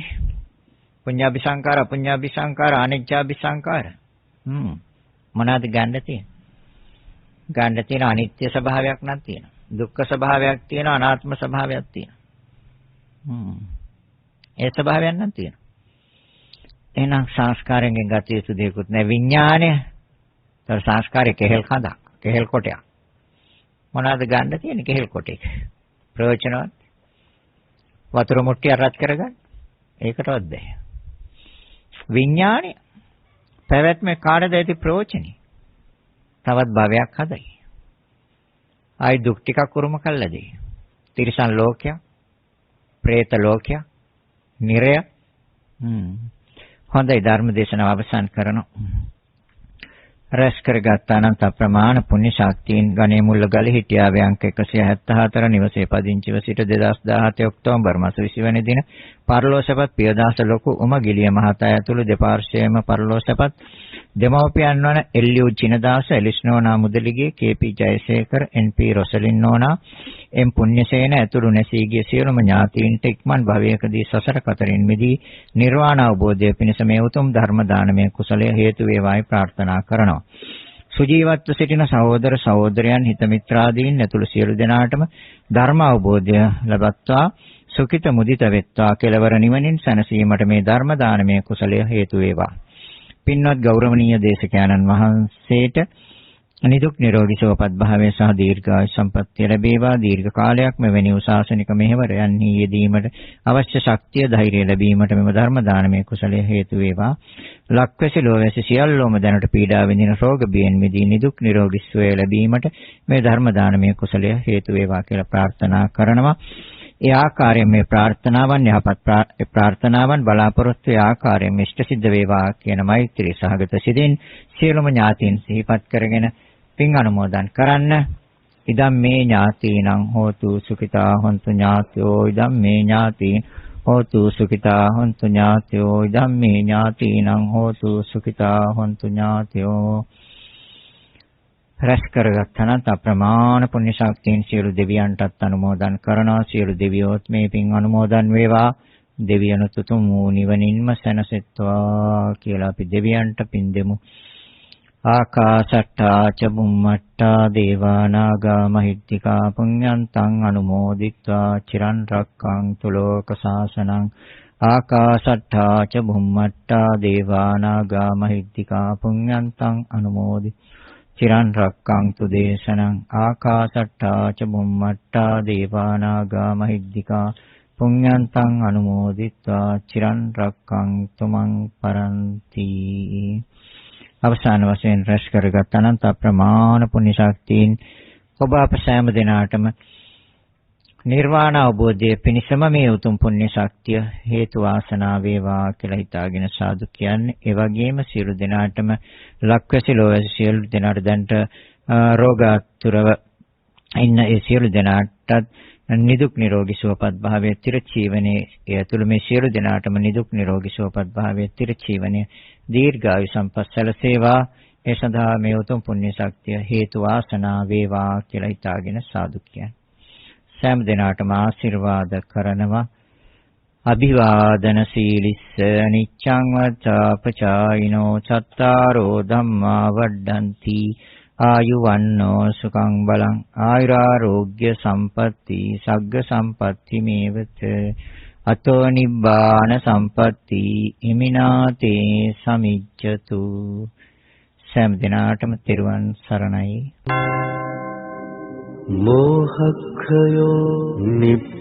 පුඤ්ඤාභි සංකාර අපුඤ්ඤාභි සංකාර අනිච්චාභි සංකාර. මොනවාද ගන්න තියෙන්නේ? ගන්න තියෙන අනිත්‍ය ස්වභාවයක් නම් තියෙනවා. දුක්ඛ ස්වභාවයක් තියෙනවා. අනාත්ම ස්වභාවයක් තියෙනවා. ඒ ස්වභාවයක් නම් තියෙනවා. එහෙනම් සංස්කාරයෙන් ගත යුතු දෙයක්වත් නැහැ. විඥානය සංස්කාරයේ කෙහෙල් කඳක්, කෙහෙල් කොටයක්. මොනවාද ගන්න තියෙන්නේ කෙහෙල් කොටේක? ප්‍රයෝජනවත්. වතුර මුට්ටිය රත් කරගන්න. ඒකටවත් බැහැ. විඥාණය පැවැත්මේ කාටද ඇති ප්‍රයෝජනෙ? තවත් භවයක් හදයි. ආයි දුක් ටිකක් උරුම කළා දෙයි. තිරිසන් ලෝකයක්, പ്രേත ලෝකයක්, නිරය. හොඳයි ධර්ම දේශනාව අවසන් කරනවා. රැස් කරගත් අනන්ත ප්‍රමාණ පුණ්‍ය ශක්තියින් ගණේ මුල්ල ගල හිටියාවේ අංක 174 නිවසේ පදිංචිව සිට 2017 ඔක්තෝබර් මාස 20 වෙනි දින පරලෝසපත් පියදාස ලොකු උමගිලිය මහතා ඇතුළු දෙපාර්ශ්වයේම පරලෝසපත් දෙමව්පියන් වන එල්.යූ. චිනදාස, එලිස්නෝනා මුදලිගේ, කේ.පී. ජයසේකර, එන්.පී. රොසලින් නෝනා, එම්. පුණ්‍යසේන ඇතුළු නැසී ගිය සියලුම ඥාතීන්ට ඉක්මන් භවයකදී සසර කතරින් මිදී නිර්වාණ අවබෝධය පිණිස මේ උතුම් ධර්ම දානමය කුසලය හේතු වේවායි ප්‍රාර්ථනා කරනවා. සුජීවත්ව සිටින සහෝදර සහෝදරයන් හිත මිත්‍රාදීන් ඇතුළු සියලු දෙනාටම ධර්ම අවබෝධය ලැබත්වා සුඛිත මුදිත වෙත්වා කෙලවර නිවනින් සැනසීමට මේ ධර්ම දානමය කුසලය හේතු වේවා. පින්වත් ගෞරවනීය දේශකයන්න් වහන්සේට නිදුක් නිරෝගී සුවපත් භාවය සහ දීර්ඝායු සම්පන්නිය ලැබේවා. දීර්ඝ කාලයක් මෙවැනි උසාසනික මෙහෙවරයන්හි යෙදීමට අවශ්‍ය ශක්තිය ධෛර්යය ලැබීමට මෙම ධර්ම දානමය කුසලය හේතු වේවා. ලක්වැසි ලෝවැසි සියල්ලෝම දැනට පීඩා විඳින රෝග බියෙන් මිදී නිදුක් නිරෝගී සුවය ලැබීමට මේ ධර්ම දානමය කුසලය හේතු වේවා කියලා ප්‍රාර්ථනා කරනවා. ඒ ආකාරයෙන් මේ ප්‍රාර්ථනාවන් යහපත් ප්‍රාර්ථනාවන් බලාපොරොත්තු වේ ආකාරයෙන් ඉෂ්ට සිද්ධ වේවා කියන මෛත්‍රී සහගත සිතින් සියලුම ඥාතීන් සිහිපත් කරගෙන පින් අනුමෝදන් කරන්න. ඉදම් මේ ඥාතීනං හෝතු සුඛිතා හොන්තු ඥාතයෝ ඉදම් මේ ඥාතීන් හෝතු සුඛිතා හොන්තු ඥාතයෝ ඉදම් මේ ඥාතීනං හෝතු සුඛිතා හොන්තු ඥාතයෝ. රැස් කරගත් අනන්ත අප්‍රමාණ පුණ්‍ය ශක්තියින් සියලු දෙවියන්ටත් අනුමෝදන් කරනවා. සියලු දෙවියෝත් මේ පින් අනුමෝදන් වේවා. දෙවියනුත් උතුම් වූ නිවනින්ම සැනසෙත්වා කියලා අපි දෙවියන්ට පින් දෙමු. ආකාශට්ටා ච බුම්මට්ටා දේවා නාග මහිද්దికා පුඤ්ඤන්තං අනුමෝදිත්වා චිරන් රක්ඛන්තු ලෝක සාසනං. ආකාශට්ටා ච බුම්මට්ටා දේවා නාග මහිද්దికා පුඤ්ඤන්තං අනුමෝදිත්වා චිරන් රක්ඛන්තු දේශනං. ආකාශට්ටා ච බුම්මට්ටා දේවා නාග මහිද්దికා පුඤ්ඤන්තං අනුමෝදිත්වා චිරන් රක්ඛන්තු මං පරන්ති. අවසාන වශයෙන් රැස් කරගත් අනන්ත ප්‍රමාණ පුණ්‍ය ශක්තියින් ඔබ අප සෑම දිනාටම නිර්වාණ අවබෝධය පිණිසම මේ උතුම් පුණ්‍ය ශක්තිය හේතු වාසනා වේවා කියලා හිතාගෙන සාදු කියන්නේ. ඒ වගේම සියලු දෙනාටම ලක්වැසි ලෝවැසි සියලු දෙනාට දැන්ට රෝගාතුරව ඉන්න ඒ සියලු දෙනාටත් නිදුක් නිරෝගී සුවපත් භාවයේ තිරචීවනයේ ඒ ඇතුළු මේ සියලු දෙනාටම නිදුක් නිරෝගී සුවපත් භාවයේ තිරචීවනයේ දීර්ඝායු සම්පත් සැලසේවා. ඒ සඳහා මේ උතුම් පුණ්‍ය ශක්තිය හේතු වාසනා වේවා කියලා හිතාගෙන සාදු කියන්නේ. සෑම දිනාටම ආශිර්වාද කරනවා. අභිවාදන සීලිස්ස නිච්ඡං වච්ඡාපචායිනෝ චත්තාරෝ ධම්මා වඩ්ඩಂತಿ ආයුවන්නෝ සුඛං බලං ආයුරාෝග්‍ය සම්පatti සග්ග සම්පatti මේවත අතෝ නිබ්බාන සම්පatti ඉමිනාතේ සමිච්ඡතු. සෑම දිනාටම තෙරුවන් සරණයි. मोहक्षयो निप